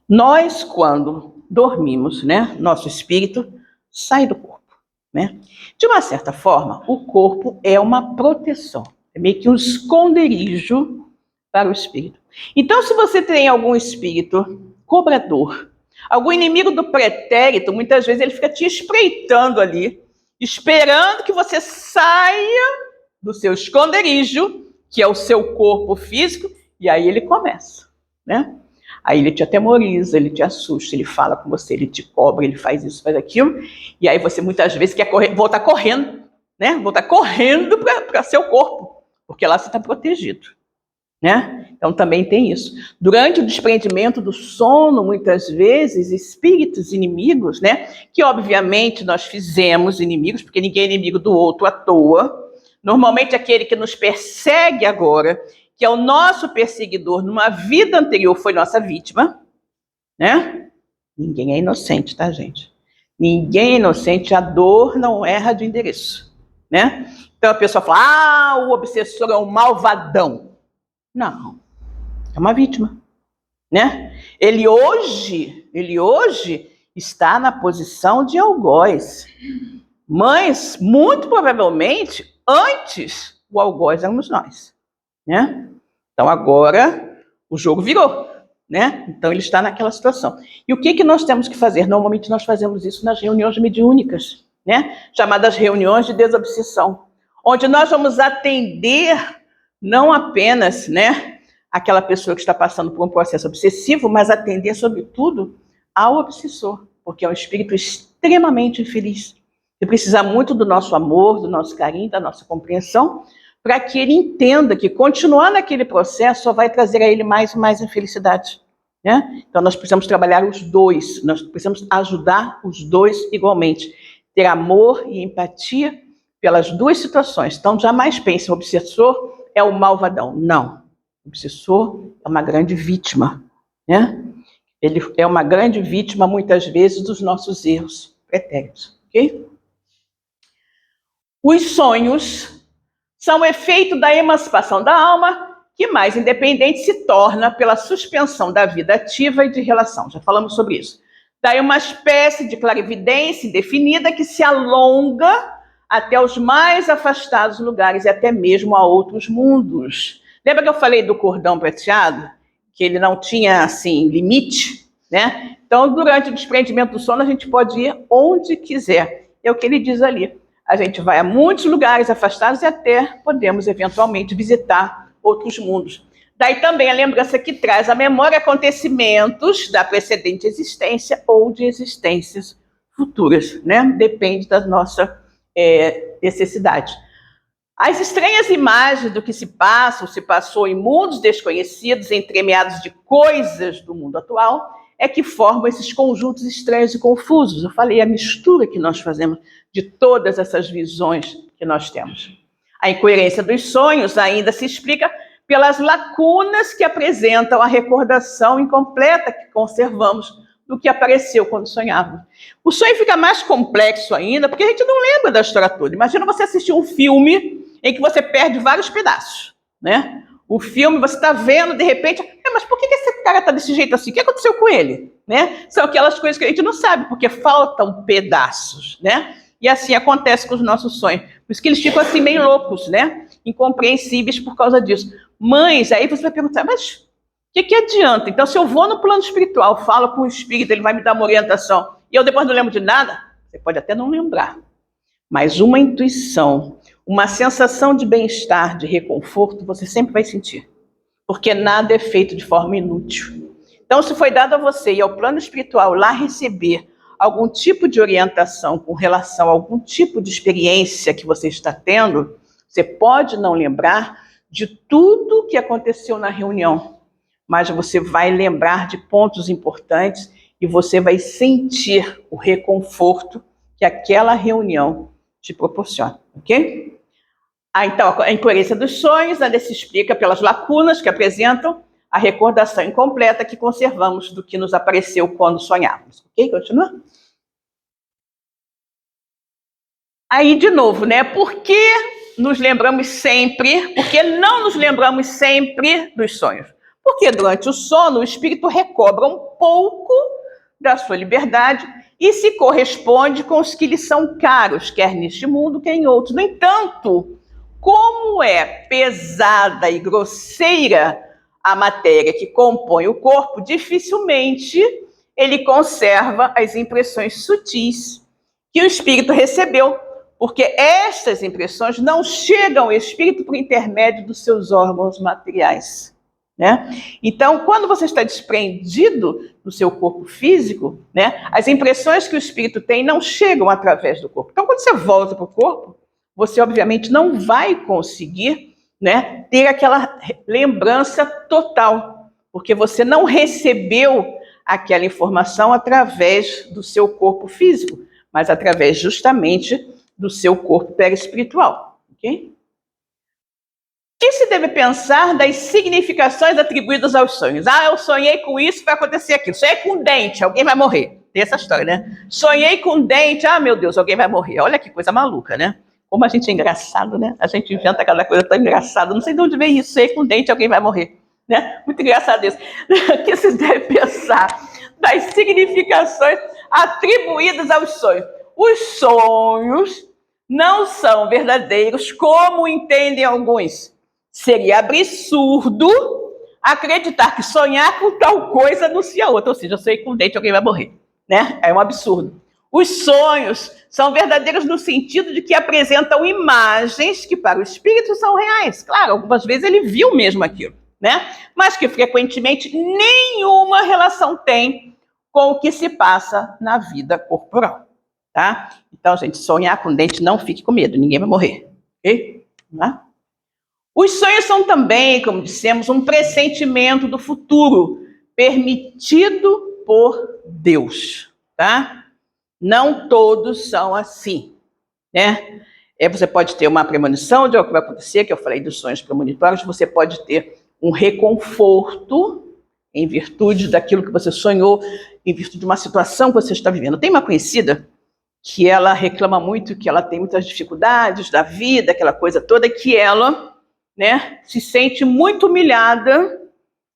Nós, quando dormimos, né, nosso espírito sai do corpo, né? De uma certa forma, o corpo é uma proteção, é meio que um esconderijo para o espírito. Então, se você tem algum espírito cobrador, algum inimigo do pretérito, muitas vezes ele fica te espreitando ali, esperando que você saia do seu esconderijo, que é o seu corpo físico, e aí ele começa, né? Aí ele te atemoriza, ele te assusta, ele fala com você, ele te cobra, ele faz isso, faz aquilo, e aí você muitas vezes quer voltar correndo, né? Voltar correndo para seu corpo, porque lá você está protegido, né? Então também tem isso. Durante o desprendimento do sono, muitas vezes, espíritos inimigos, né? Que obviamente nós fizemos inimigos, porque ninguém é inimigo do outro à toa. Normalmente aquele que nos persegue agora, que é o nosso perseguidor numa vida anterior, foi nossa vítima, né? Ninguém é inocente, tá, gente? Ninguém é inocente, a dor não erra de endereço, né? Então a pessoa fala, o obsessor é um malvadão. Não, é uma vítima, né? Ele hoje está na posição de algoz. Mas, muito provavelmente, antes, o algoz éramos nós, né? Então, agora, o jogo virou, né? Então, ele está naquela situação. E o que nós temos que fazer? Normalmente, nós fazemos isso nas reuniões mediúnicas, né? Chamadas reuniões de desobsessão, onde nós vamos atender não apenas, né, aquela pessoa que está passando por um processo obsessivo, mas atender, sobretudo, ao obsessor, porque é um espírito extremamente infeliz. Ele precisa muito do nosso amor, do nosso carinho, da nossa compreensão, para que ele entenda que continuar naquele processo só vai trazer a ele mais e mais infelicidade, né? Então nós precisamos trabalhar os dois, nós precisamos ajudar os dois igualmente, ter amor e empatia pelas duas situações. Então jamais pense, o obsessor é o malvadão. Não. O obsessor é uma grande vítima, né? Ele é uma grande vítima, muitas vezes, dos nossos erros pretéritos, ok? Os sonhos são o efeito da emancipação da alma, que mais independente se torna pela suspensão da vida ativa e de relação. Já falamos sobre isso. Daí uma espécie de clarividência indefinida que se alonga até os mais afastados lugares e até mesmo a outros mundos. Lembra que eu falei do cordão prateado? Que ele não tinha, assim, limite, né? Então, durante o desprendimento do sono, a gente pode ir onde quiser. É o que ele diz ali. A gente vai a muitos lugares afastados e até podemos, eventualmente, visitar outros mundos. Daí também a lembrança que traz à memória acontecimentos da precedente existência ou de existências futuras, né? Depende da nossa necessidade. As estranhas imagens do que se passa ou se passou em mundos desconhecidos, entremeados de coisas do mundo atual, é que formam esses conjuntos estranhos e confusos. Eu falei, a mistura que nós fazemos de todas essas visões que nós temos. A incoerência dos sonhos ainda se explica pelas lacunas que apresentam a recordação incompleta que conservamos do que apareceu quando sonhávamos. O sonho fica mais complexo ainda, porque a gente não lembra da história toda. Imagina você assistir um filme em que você perde vários pedaços, né? O filme, você está vendo, de repente, mas por que esse cara está desse jeito assim? O que aconteceu com ele? Né? São aquelas coisas que a gente não sabe, porque faltam pedaços, né? E assim acontece com os nossos sonhos. Por isso que eles ficam assim meio loucos, né? Incompreensíveis por causa disso. Mães, aí você vai perguntar, mas o que adianta? Então, se eu vou no plano espiritual, falo com o espírito, ele vai me dar uma orientação, e eu depois não lembro de nada, você pode até não lembrar. Mas uma intuição, uma sensação de bem-estar, de reconforto, você sempre vai sentir. Porque nada é feito de forma inútil. Então, se foi dado a você e ao plano espiritual lá receber algum tipo de orientação com relação a algum tipo de experiência que você está tendo, você pode não lembrar de tudo que aconteceu na reunião, mas você vai lembrar de pontos importantes e você vai sentir o reconforto que aquela reunião te proporciona, ok? Então, a incoerência dos sonhos ainda se explica pelas lacunas que apresentam a recordação incompleta que conservamos do que nos apareceu quando sonhávamos. Ok? Continua? Aí, de novo, né? Por que nos lembramos sempre, por que não nos lembramos sempre dos sonhos? Porque durante o sono, o espírito recobra um pouco da sua liberdade e se corresponde com os que lhe são caros, quer neste mundo, quer em outros. No entanto, como é pesada e grosseira a matéria que compõe o corpo, dificilmente ele conserva as impressões sutis que o espírito recebeu, porque estas impressões não chegam ao espírito por intermédio dos seus órgãos materiais, né? Então, quando você está desprendido do seu corpo físico, né, as impressões que o espírito tem não chegam através do corpo. Então, quando você volta para o corpo, você, obviamente, não vai conseguir, né, ter aquela lembrança total, porque você não recebeu aquela informação através do seu corpo físico, mas através justamente do seu corpo perispiritual. Ok? O que se deve pensar das significações atribuídas aos sonhos? Ah, eu sonhei com isso, vai acontecer aquilo. Sonhei com um dente, alguém vai morrer. Tem essa história, né? Sonhei com um dente, ah, meu Deus, alguém vai morrer. Olha que coisa maluca, né? Como a gente é engraçado, né? A gente inventa cada coisa tão engraçada. Não sei de onde vem isso, sonhei com um dente, alguém vai morrer. Né? Muito engraçado isso. O que se deve pensar das significações atribuídas aos sonhos? Os sonhos não são verdadeiros, como entendem alguns. Seria absurdo acreditar que sonhar com tal coisa anuncia outra. Ou seja, eu sonhei com um dente, alguém vai morrer. Né? É um absurdo. Os sonhos são verdadeiros no sentido de que apresentam imagens que para o espírito são reais. Claro, algumas vezes ele viu mesmo aquilo, né? Mas que frequentemente nenhuma relação tem com o que se passa na vida corporal. Tá? Então, gente, sonhar com dente, não fique com medo, ninguém vai morrer. Ok? Tá? Os sonhos são também, como dissemos, um pressentimento do futuro, permitido por Deus. Tá? Não todos são assim, né? Você pode ter uma premonição de algo que vai acontecer, que eu falei dos sonhos premonitórios, você pode ter um reconforto em virtude daquilo que você sonhou, em virtude de uma situação que você está vivendo. Tem uma conhecida que ela reclama muito, que ela tem muitas dificuldades da vida, aquela coisa toda, que ela, né, se sente muito humilhada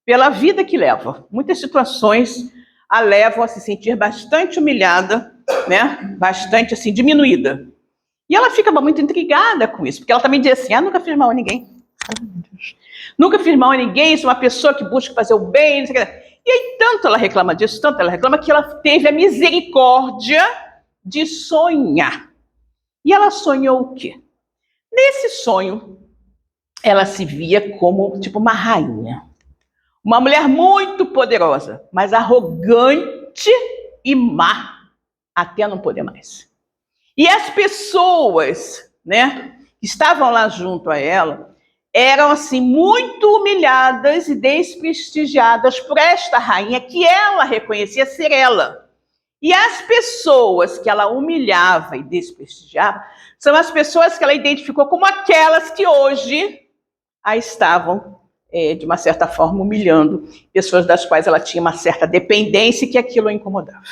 pela vida que leva. Muitas situações a levam a se sentir bastante humilhada, né? Bastante assim, diminuída. E ela fica muito intrigada com isso, porque ela também diz assim, nunca fiz mal a ninguém. Nunca fiz mal a ninguém, sou uma pessoa que busca fazer o bem, não sei o que. E aí tanto ela reclama disso, tanto ela reclama, que ela teve a misericórdia de sonhar. E ela sonhou o quê? Nesse sonho, ela se via como tipo uma rainha. Uma mulher muito poderosa, mas arrogante e má, até não poder mais. E as pessoas, né, que estavam lá junto a ela, eram assim muito humilhadas e desprestigiadas por esta rainha que ela reconhecia ser ela. E as pessoas que ela humilhava e desprestigiava são as pessoas que ela identificou como aquelas que hoje a estavam de uma certa forma, humilhando pessoas das quais ela tinha uma certa dependência e que aquilo a incomodava.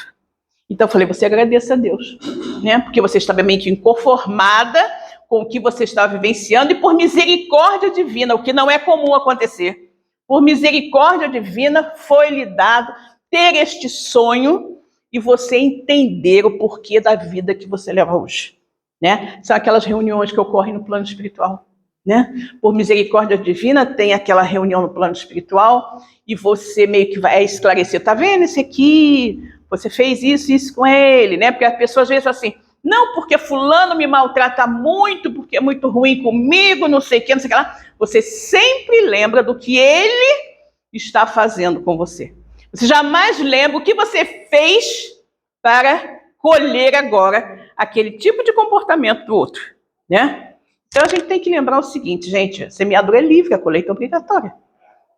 Então eu falei, você agradeça a Deus, né? Porque você estava meio que inconformada com o que você estava vivenciando e por misericórdia divina, o que não é comum acontecer, por misericórdia divina foi-lhe dado ter este sonho e você entender o porquê da vida que você leva hoje, né? São aquelas reuniões que ocorrem no plano espiritual. Né? Por misericórdia divina, tem aquela reunião no plano espiritual e você meio que vai esclarecer, tá vendo esse aqui? Você fez isso com ele, né? Porque as pessoas às vezes falam assim, não, porque fulano me maltrata muito, porque é muito ruim comigo, não sei o que, não sei o que lá. Você sempre lembra do que ele está fazendo com você. Você jamais lembra o que você fez para colher agora aquele tipo de comportamento do outro, né? Então a gente tem que lembrar o seguinte, gente, a semeadura é livre, a colheita é obrigatória,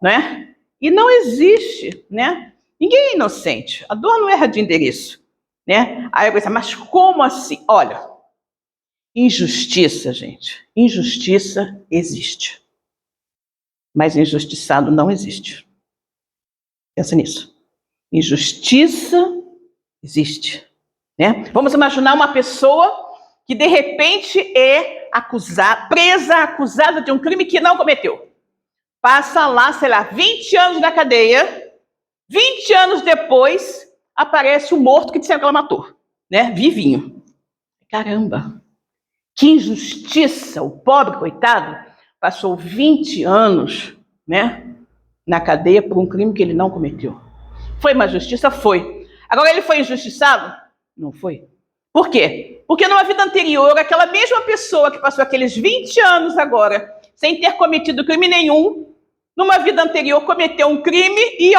né? E não existe, né? Ninguém é inocente, a dor não erra de endereço, né? Aí eu penso, mas como assim? Olha, injustiça, gente, injustiça existe, mas injustiçado não existe. Pensa nisso. Injustiça existe, né? Vamos imaginar uma pessoa que de repente é acusada de um crime que não cometeu. Passa lá, sei lá, 20 anos na cadeia, 20 anos depois, aparece o morto que disseram que ela matou, né? Vivinho. Caramba, que injustiça! O pobre, coitado, passou 20 anos, né, na cadeia por um crime que ele não cometeu. Foi uma justiça? Foi. Agora ele foi injustiçado? Não foi. Por quê? Porque numa vida anterior, aquela mesma pessoa que passou aqueles 20 anos agora, sem ter cometido crime nenhum, numa vida anterior cometeu um crime e,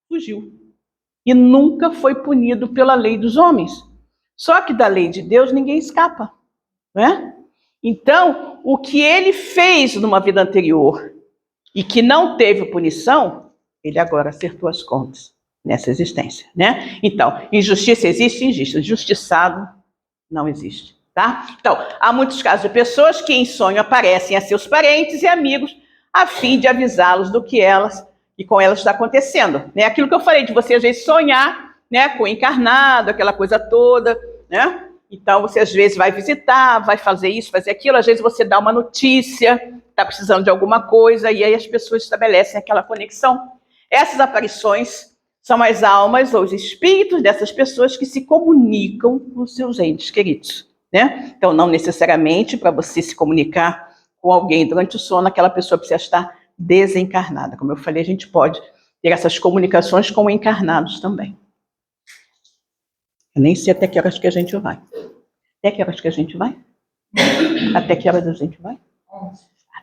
fugiu. E nunca foi punido pela lei dos homens. Só que da lei de Deus ninguém escapa, né? Então, o que ele fez numa vida anterior e que não teve punição, ele agora acertou as contas nessa existência, né? Então, injustiça existe, injustiçado não existe, tá? Então, há muitos casos de pessoas que em sonho aparecem a seus parentes e amigos a fim de avisá-los do que com elas está acontecendo, né? Aquilo que eu falei de você às vezes sonhar, né, com o encarnado, aquela coisa toda, né? Então, você às vezes vai visitar, vai fazer isso, fazer aquilo, às vezes você dá uma notícia, está precisando de alguma coisa, e aí as pessoas estabelecem aquela conexão. Essas aparições são as almas ou os espíritos dessas pessoas que se comunicam com seus entes queridos, né? Então, não necessariamente para você se comunicar com alguém durante o sono, aquela pessoa precisa estar desencarnada. Como eu falei, a gente pode ter essas comunicações com encarnados também. Eu nem sei até que horas que a gente vai. Até que horas que a gente vai? Até que horas a gente vai?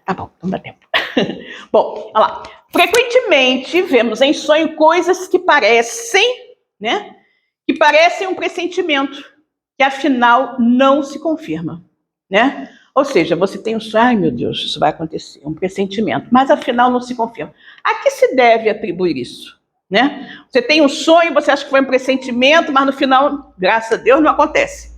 Tá bom, não dá tempo. Bom, olha lá. Frequentemente vemos em sonho coisas que parecem, né? Que parecem um pressentimento, que afinal não se confirma, né? Ou seja, você tem um sonho, ai meu Deus, isso vai acontecer, um pressentimento, mas afinal não se confirma. A que se deve atribuir isso, né? Você tem um sonho, você acha que foi um pressentimento, mas no final, graças a Deus, não acontece.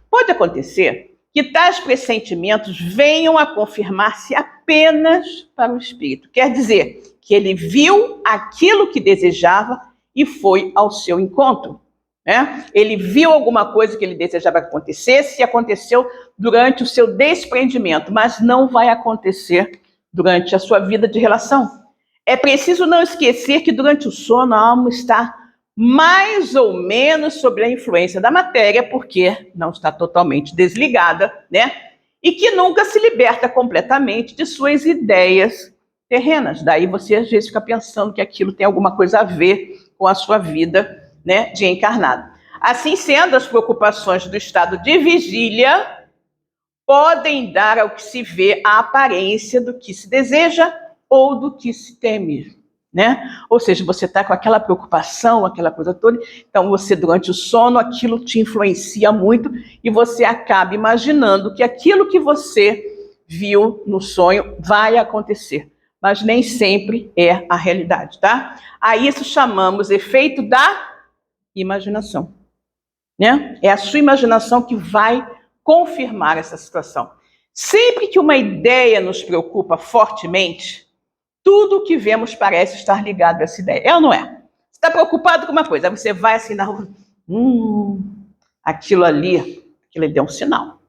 Pode acontecer que tais pressentimentos venham a confirmar-se apenas para o espírito. Quer dizer, que ele viu aquilo que desejava e foi ao seu encontro, né? Ele viu alguma coisa que ele desejava que acontecesse e aconteceu durante o seu desprendimento, mas não vai acontecer durante a sua vida de relação. É preciso não esquecer que durante o sono a alma está mais ou menos sob a influência da matéria, porque não está totalmente desligada, né? E que nunca se liberta completamente de suas ideias terrenas. Daí você às vezes fica pensando que aquilo tem alguma coisa a ver com a sua vida, né, de encarnado. Assim sendo, as preocupações do estado de vigília podem dar ao que se vê a aparência do que se deseja ou do que se teme, né? Ou seja, você está com aquela preocupação, aquela coisa toda, então você, durante o sono, aquilo te influencia muito e você acaba imaginando que aquilo que você viu no sonho vai acontecer, mas nem sempre é a realidade, tá? A isso chamamos efeito da imaginação, né? É a sua imaginação que vai confirmar essa situação. Sempre que uma ideia nos preocupa fortemente, tudo o que vemos parece estar ligado a essa ideia. É ou não é? Você está preocupado com uma coisa, aí você vai assim na rua, aquilo ali é um sinal.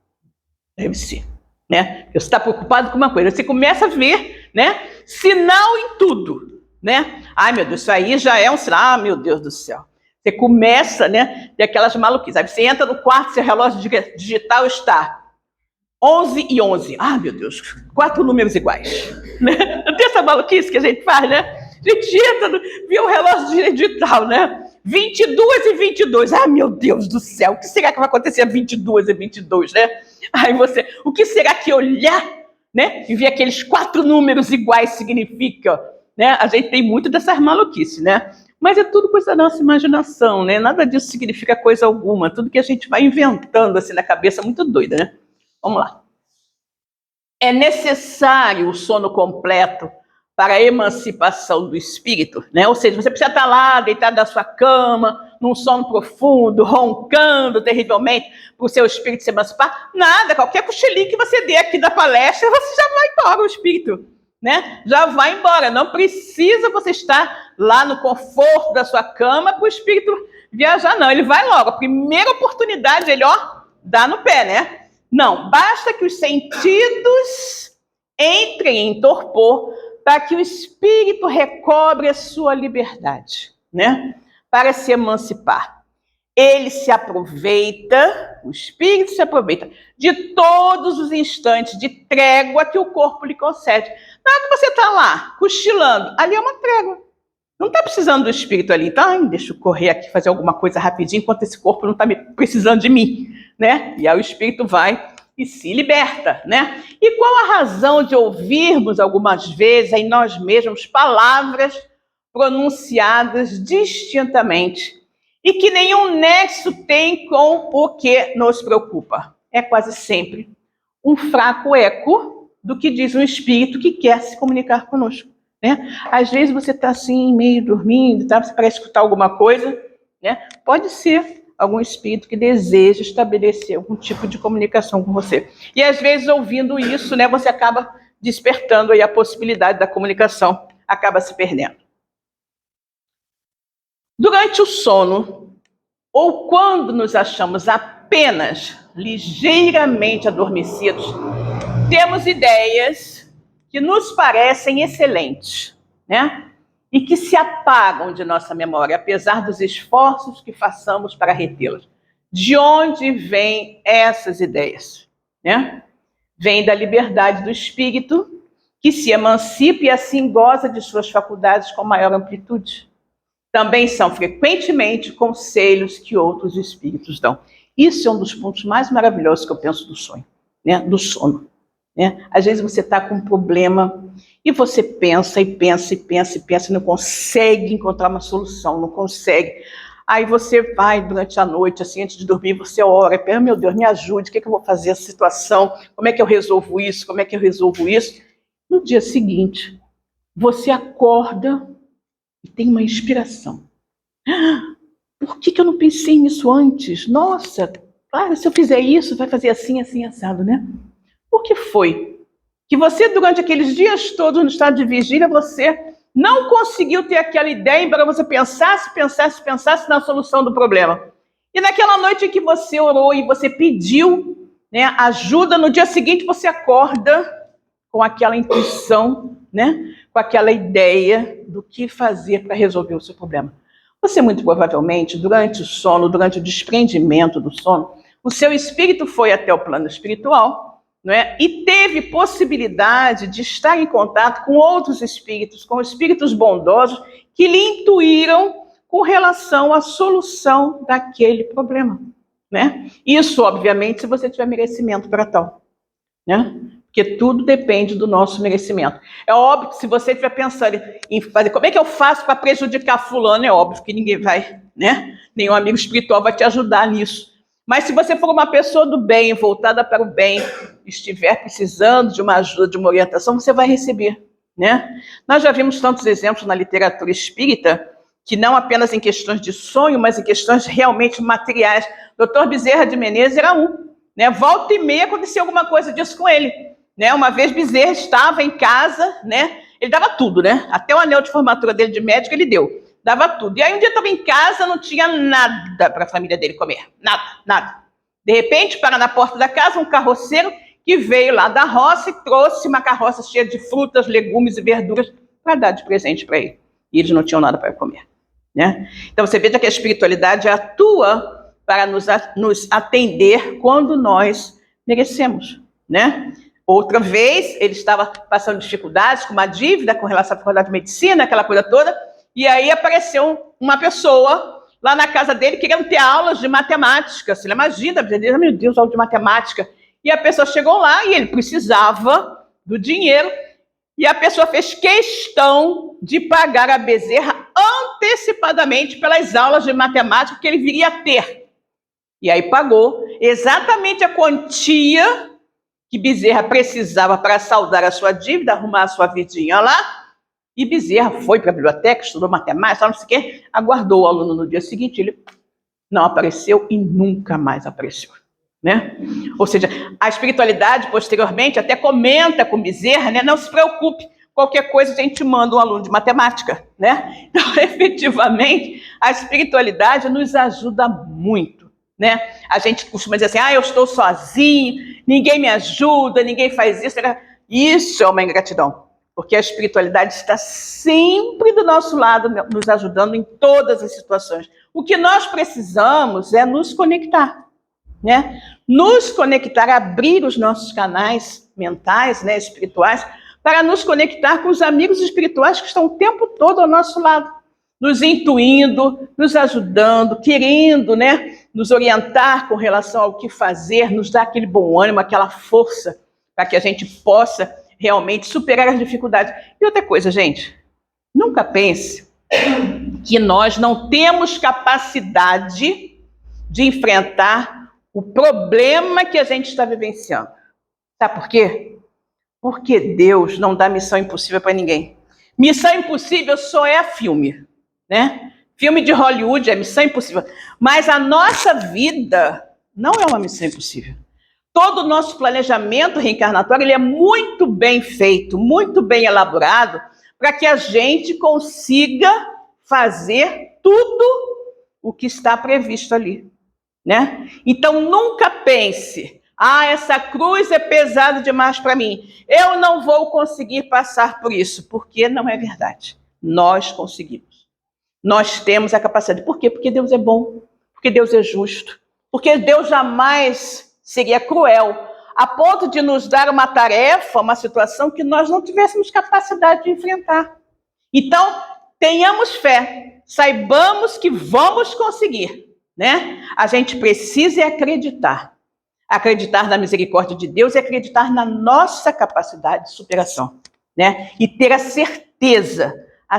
Deve ser, né? Você está preocupado com uma coisa, você começa a ver, né, sinal em tudo, né? Ai, meu Deus, isso aí já é um sinal. Ah, meu Deus do céu. Você começa, né, ter aquelas maluquices. Aí você entra no quarto, seu relógio digital está 11h11. Ah, meu Deus, 4 números iguais. Né? Não tem essa maluquice que a gente faz, né? A gente entra, viu o relógio digital, né? 22h22. Ah, meu Deus do céu, o que será que vai acontecer 22h22, né? Aí você, o que será que olhar, né, e ver aqueles 4 números iguais significa, né? A gente tem muito dessas maluquices, né? Mas é tudo coisa da nossa imaginação, né? Nada disso significa coisa alguma. Tudo que a gente vai inventando assim na cabeça, muito doida, né? Vamos lá. É necessário o sono completo para a emancipação do espírito, né? Ou seja, você precisa estar lá, deitado na sua cama, num sono profundo, roncando terrivelmente, para o seu espírito se emancipar. Nada, qualquer cochilinho que você dê aqui da palestra, você já vai embora, o espírito, né? Já vai embora. Não precisa você estar lá no conforto da sua cama para o espírito viajar, não. Ele vai logo. A primeira oportunidade, ele, ó, dá no pé, né? Não, basta que os sentidos entrem em torpor para que o espírito recobre a sua liberdade, né? Para se emancipar. Ele se aproveita, o espírito se aproveita de todos os instantes de trégua que o corpo lhe concede. Na hora que você está lá, cochilando, ali é uma trégua. Não está precisando do espírito ali, então, deixa eu correr aqui, fazer alguma coisa rapidinho, enquanto esse corpo não está precisando de mim, né? E aí o espírito vai e se liberta, né? E qual a razão de ouvirmos algumas vezes em nós mesmos palavras pronunciadas distintamente e que nenhum nexo tem com o que nos preocupa? É quase sempre um fraco eco do que diz um espírito que quer se comunicar conosco, né? Às vezes você está assim, meio dormindo, tá? Você parece escutar alguma coisa, né? Pode ser algum espírito que deseja estabelecer algum tipo de comunicação com você. E às vezes, ouvindo isso, né, você acaba despertando aí a possibilidade da comunicação, acaba se perdendo. Durante o sono, ou quando nos achamos apenas ligeiramente adormecidos, temos ideias que nos parecem excelentes, né? E que se apagam de nossa memória, apesar dos esforços que façamos para retê-las. De onde vêm essas ideias? Né? Vem da liberdade do espírito, que se emancipa e assim goza de suas faculdades com maior amplitude. Também são frequentemente conselhos que outros espíritos dão. Isso é um dos pontos mais maravilhosos que eu penso do sonho, né? Do sono. Né? Às vezes você está com um problema e você pensa e pensa e pensa e pensa e não consegue encontrar uma solução, não consegue. Aí você vai durante a noite, assim, antes de dormir, você ora e pensa, meu Deus, me ajude, o que é que eu vou fazer nessa situação? Como é que eu resolvo isso? Como é que eu resolvo isso? No dia seguinte, você acorda e tem uma inspiração. Por que eu não pensei nisso antes? Nossa, claro, se eu fizer isso, vai fazer assim, assim, assado, né? Por que foi que você, durante aqueles dias todos no estado de vigília, você não conseguiu ter aquela ideia, embora você pensasse na solução do problema? E naquela noite em que você orou e você pediu, né, ajuda, no dia seguinte você acorda com aquela intuição, né, com aquela ideia do que fazer para resolver o seu problema. Você muito provavelmente, durante o sono, durante o desprendimento do sono, o seu espírito foi até o plano espiritual, não é? E teve possibilidade de estar em contato com outros espíritos, com espíritos bondosos, que lhe intuíram com relação à solução daquele problema, né? Isso, obviamente, se você tiver merecimento para tal, né? Porque tudo depende do nosso merecimento. É óbvio que se você estiver pensando em fazer, como é que eu faço para prejudicar fulano, é óbvio que ninguém vai, né? Nenhum amigo espiritual vai te ajudar nisso. Mas se você for uma pessoa do bem, voltada para o bem, estiver precisando de uma ajuda, de uma orientação, você vai receber, né? Nós já vimos tantos exemplos na literatura espírita, que não apenas em questões de sonho, mas em questões realmente materiais. Dr. Bezerra de Menezes era um, né? Volta e meia acontecia alguma coisa disso com ele, né? Uma vez Bezerra estava em casa, né? Ele dava tudo, né? Até o anel de formatura dele de médico ele deu, dava tudo. E aí um dia estava em casa, não tinha nada para a família dele comer, nada. De repente, para na porta da casa um carroceiro que veio lá da roça e trouxe uma carroça cheia de frutas, legumes e verduras para dar de presente para ele. E eles não tinham nada para comer, né? Então você veja que a espiritualidade atua para nos atender quando nós merecemos, né? Outra vez, ele estava passando dificuldades com uma dívida com relação à faculdade de medicina, aquela coisa toda, e aí apareceu uma pessoa lá na casa dele querendo ter aulas de matemática. Você imagina, meu Deus, aula de matemática. E a pessoa chegou lá e ele precisava do dinheiro, e a pessoa fez questão de pagar a Bezerra antecipadamente pelas aulas de matemática que ele viria a ter. E aí pagou exatamente a quantia que Bezerra precisava para saldar a sua dívida, arrumar a sua vidinha lá, e Bezerra foi para a biblioteca, estudou matemática, não sei o quê, aguardou o aluno no dia seguinte, ele não apareceu e nunca mais apareceu, né? Ou seja, a espiritualidade, posteriormente, até comenta com Bezerra, né? Não se preocupe, qualquer coisa a gente manda um aluno de matemática, né? Então, efetivamente, a espiritualidade nos ajuda muito, né? A gente costuma dizer assim, eu estou sozinho, ninguém me ajuda, ninguém faz isso. Isso é uma ingratidão, porque a espiritualidade está sempre do nosso lado, nos ajudando em todas as situações. O que nós precisamos é nos conectar, né? Nos conectar, abrir os nossos canais mentais, né, espirituais, para nos conectar com os amigos espirituais que estão o tempo todo ao nosso lado, nos intuindo, nos ajudando, querendo, né, nos orientar com relação ao que fazer, nos dar aquele bom ânimo, aquela força, para que a gente possa realmente superar as dificuldades. E outra coisa, gente, nunca pense que nós não temos capacidade de enfrentar o problema que a gente está vivenciando. Sabe por quê? Porque Deus não dá missão impossível para ninguém. Missão impossível só é filme, né? Filme de Hollywood é missão impossível. Mas a nossa vida não é uma missão impossível. Todo o nosso planejamento reencarnatório ele é muito bem feito, muito bem elaborado, para que a gente consiga fazer tudo o que está previsto ali, né? Então, nunca pense, essa cruz é pesada demais para mim, eu não vou conseguir passar por isso, porque não é verdade. Nós conseguimos. Nós temos a capacidade. Por quê? Porque Deus é bom, porque Deus é justo, porque Deus jamais seria cruel, a ponto de nos dar uma tarefa, uma situação que nós não tivéssemos capacidade de enfrentar. Então, tenhamos fé, saibamos que vamos conseguir, né? A gente precisa acreditar. Acreditar na misericórdia de Deus e acreditar na nossa capacidade de superação, né? E ter a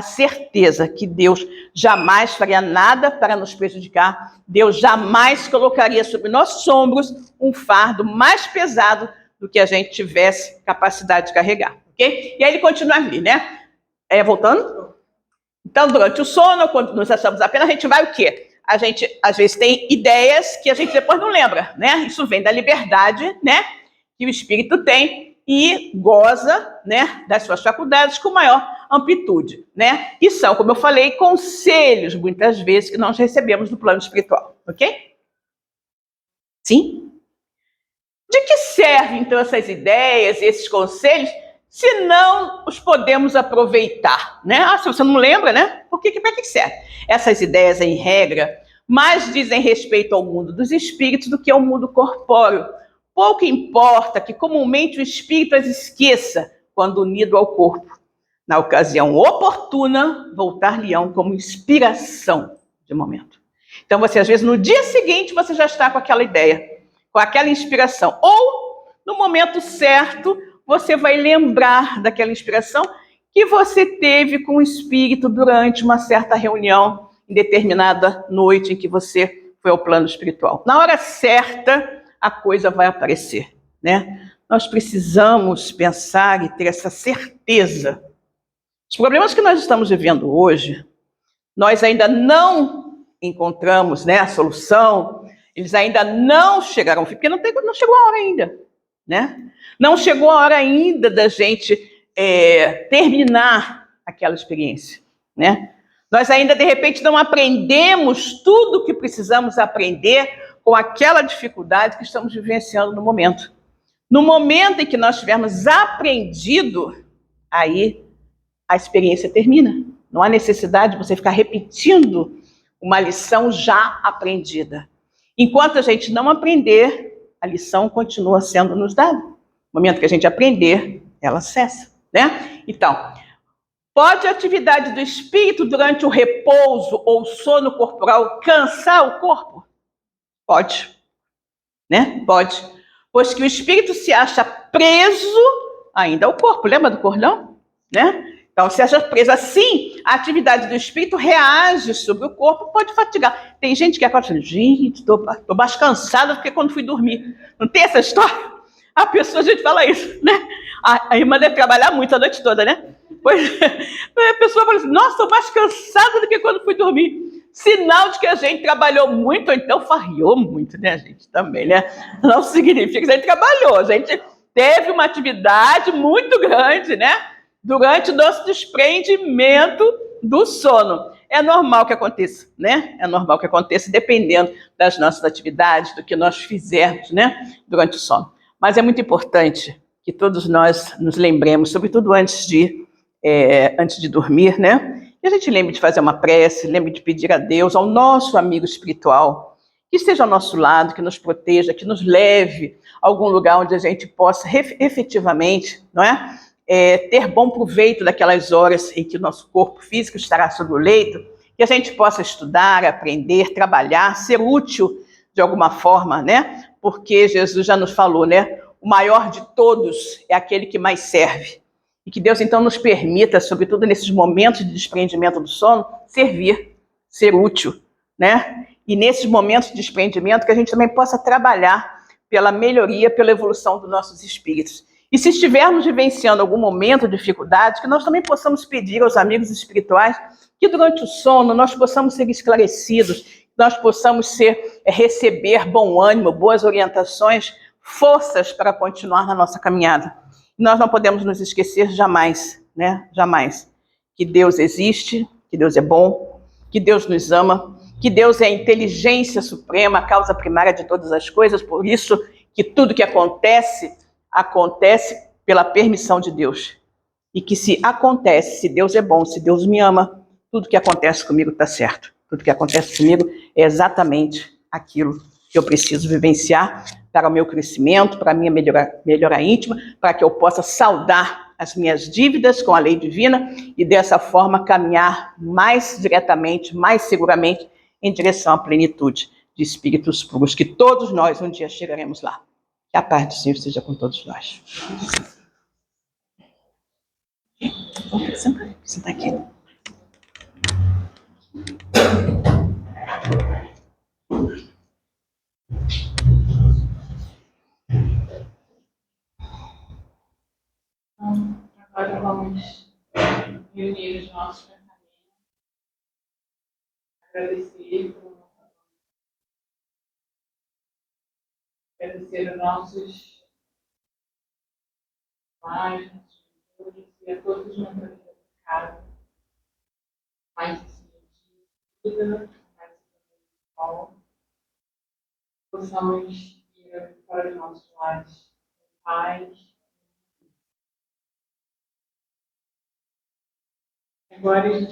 certeza que Deus jamais faria nada para nos prejudicar, Deus jamais colocaria sobre nossos ombros um fardo mais pesado do que a gente tivesse capacidade de carregar, ok? E aí ele continua ali, né? Voltando? Então, durante o sono, quando nos achamos apenas, a gente vai o quê? A gente, às vezes, tem ideias que a gente depois não lembra, né? Isso vem da liberdade, né? Que o espírito tem e goza, né, das suas faculdades com maior amplitude, né? E são, como eu falei, conselhos, muitas vezes, que nós recebemos do plano espiritual, ok? Sim? De que servem, então, essas ideias e esses conselhos, se não os podemos aproveitar, né? Se você não lembra, né? Para que serve? Essas ideias, em regra, mais dizem respeito ao mundo dos espíritos do que ao mundo corpóreo. Pouco importa que comumente o espírito as esqueça quando unido ao corpo. Na ocasião oportuna, voltar-lhe-ão como inspiração de momento. Então, você, às vezes, no dia seguinte, você já está com aquela ideia, com aquela inspiração. Ou, no momento certo, você vai lembrar daquela inspiração que você teve com o espírito durante uma certa reunião, em determinada noite em que você foi ao plano espiritual. Na hora certa, a coisa vai aparecer, né? Nós precisamos pensar e ter essa certeza. Os problemas que nós estamos vivendo hoje, nós ainda não encontramos, né, a solução, eles ainda não chegaram, porque não chegou a hora ainda, né? Não chegou a hora ainda da gente terminar aquela experiência, né? Nós ainda, de repente, não aprendemos tudo o que precisamos aprender com aquela dificuldade que estamos vivenciando no momento. No momento em que nós tivermos aprendido, aí a experiência termina. Não há necessidade de você ficar repetindo uma lição já aprendida. Enquanto a gente não aprender, a lição continua sendo nos dada. No momento que a gente aprender, ela cessa, né? Então, pode a atividade do espírito durante o repouso ou sono corporal cansar o corpo? Pode, né? Pode. Pois que o espírito se acha preso ainda ao corpo. Lembra do cordão? Né? Então, se acha preso assim, a atividade do espírito reage sobre o corpo, pode fatigar. Tem gente que acorda e fala, gente, estou mais cansada do que quando fui dormir. Não tem essa história? A gente fala isso, né? A irmã deve trabalhar muito a noite toda, né? Pois a pessoa fala assim, nossa, estou mais cansada do que quando fui dormir. Sinal de que a gente trabalhou muito, ou então farriou muito, né, gente? Também, né? Não significa que a gente trabalhou, a gente teve uma atividade muito grande, né? Durante o nosso desprendimento do sono. É normal que aconteça, né? É normal que aconteça dependendo das nossas atividades, do que nós fizermos, né? Durante o sono. Mas é muito importante que todos nós nos lembremos, sobretudo antes de dormir, né? Que a gente lembre de fazer uma prece, lembre de pedir a Deus, ao nosso amigo espiritual, que esteja ao nosso lado, que nos proteja, que nos leve a algum lugar onde a gente possa efetivamente, não é? Ter bom proveito daquelas horas em que o nosso corpo físico estará sobre o leito, que a gente possa estudar, aprender, trabalhar, ser útil de alguma forma, né? Porque Jesus já nos falou, né? O maior de todos é aquele que mais serve. E que Deus, então, nos permita, sobretudo nesses momentos de desprendimento do sono, servir, ser útil, né? E nesses momentos de desprendimento que a gente também possa trabalhar pela melhoria, pela evolução dos nossos espíritos. E se estivermos vivenciando algum momento de dificuldade, que nós também possamos pedir aos amigos espirituais que durante o sono nós possamos ser esclarecidos, nós possamos receber bom ânimo, boas orientações, forças para continuar na nossa caminhada. Nós não podemos nos esquecer jamais, né? Jamais, que Deus existe, que Deus é bom, que Deus nos ama, que Deus é a inteligência suprema, a causa primária de todas as coisas, por isso que tudo que acontece pela permissão de Deus. E que se acontece, se Deus é bom, se Deus me ama, tudo que acontece comigo está certo. Tudo que acontece comigo é exatamente aquilo que eu preciso vivenciar para o meu crescimento, para a minha melhora íntima, para que eu possa saldar as minhas dívidas com a lei divina e dessa forma caminhar mais diretamente, mais seguramente em direção à plenitude de espíritos puros, que todos nós um dia chegaremos lá. Que a paz do Senhor esteja com todos nós. Senta aqui. Agora vamos reunir os nossos pensamentos, agradecer os nossos pais, e a todos os membros da casa, mais de vida, mais de escola, possamos ir para os nossos lares em paz. Agora a gente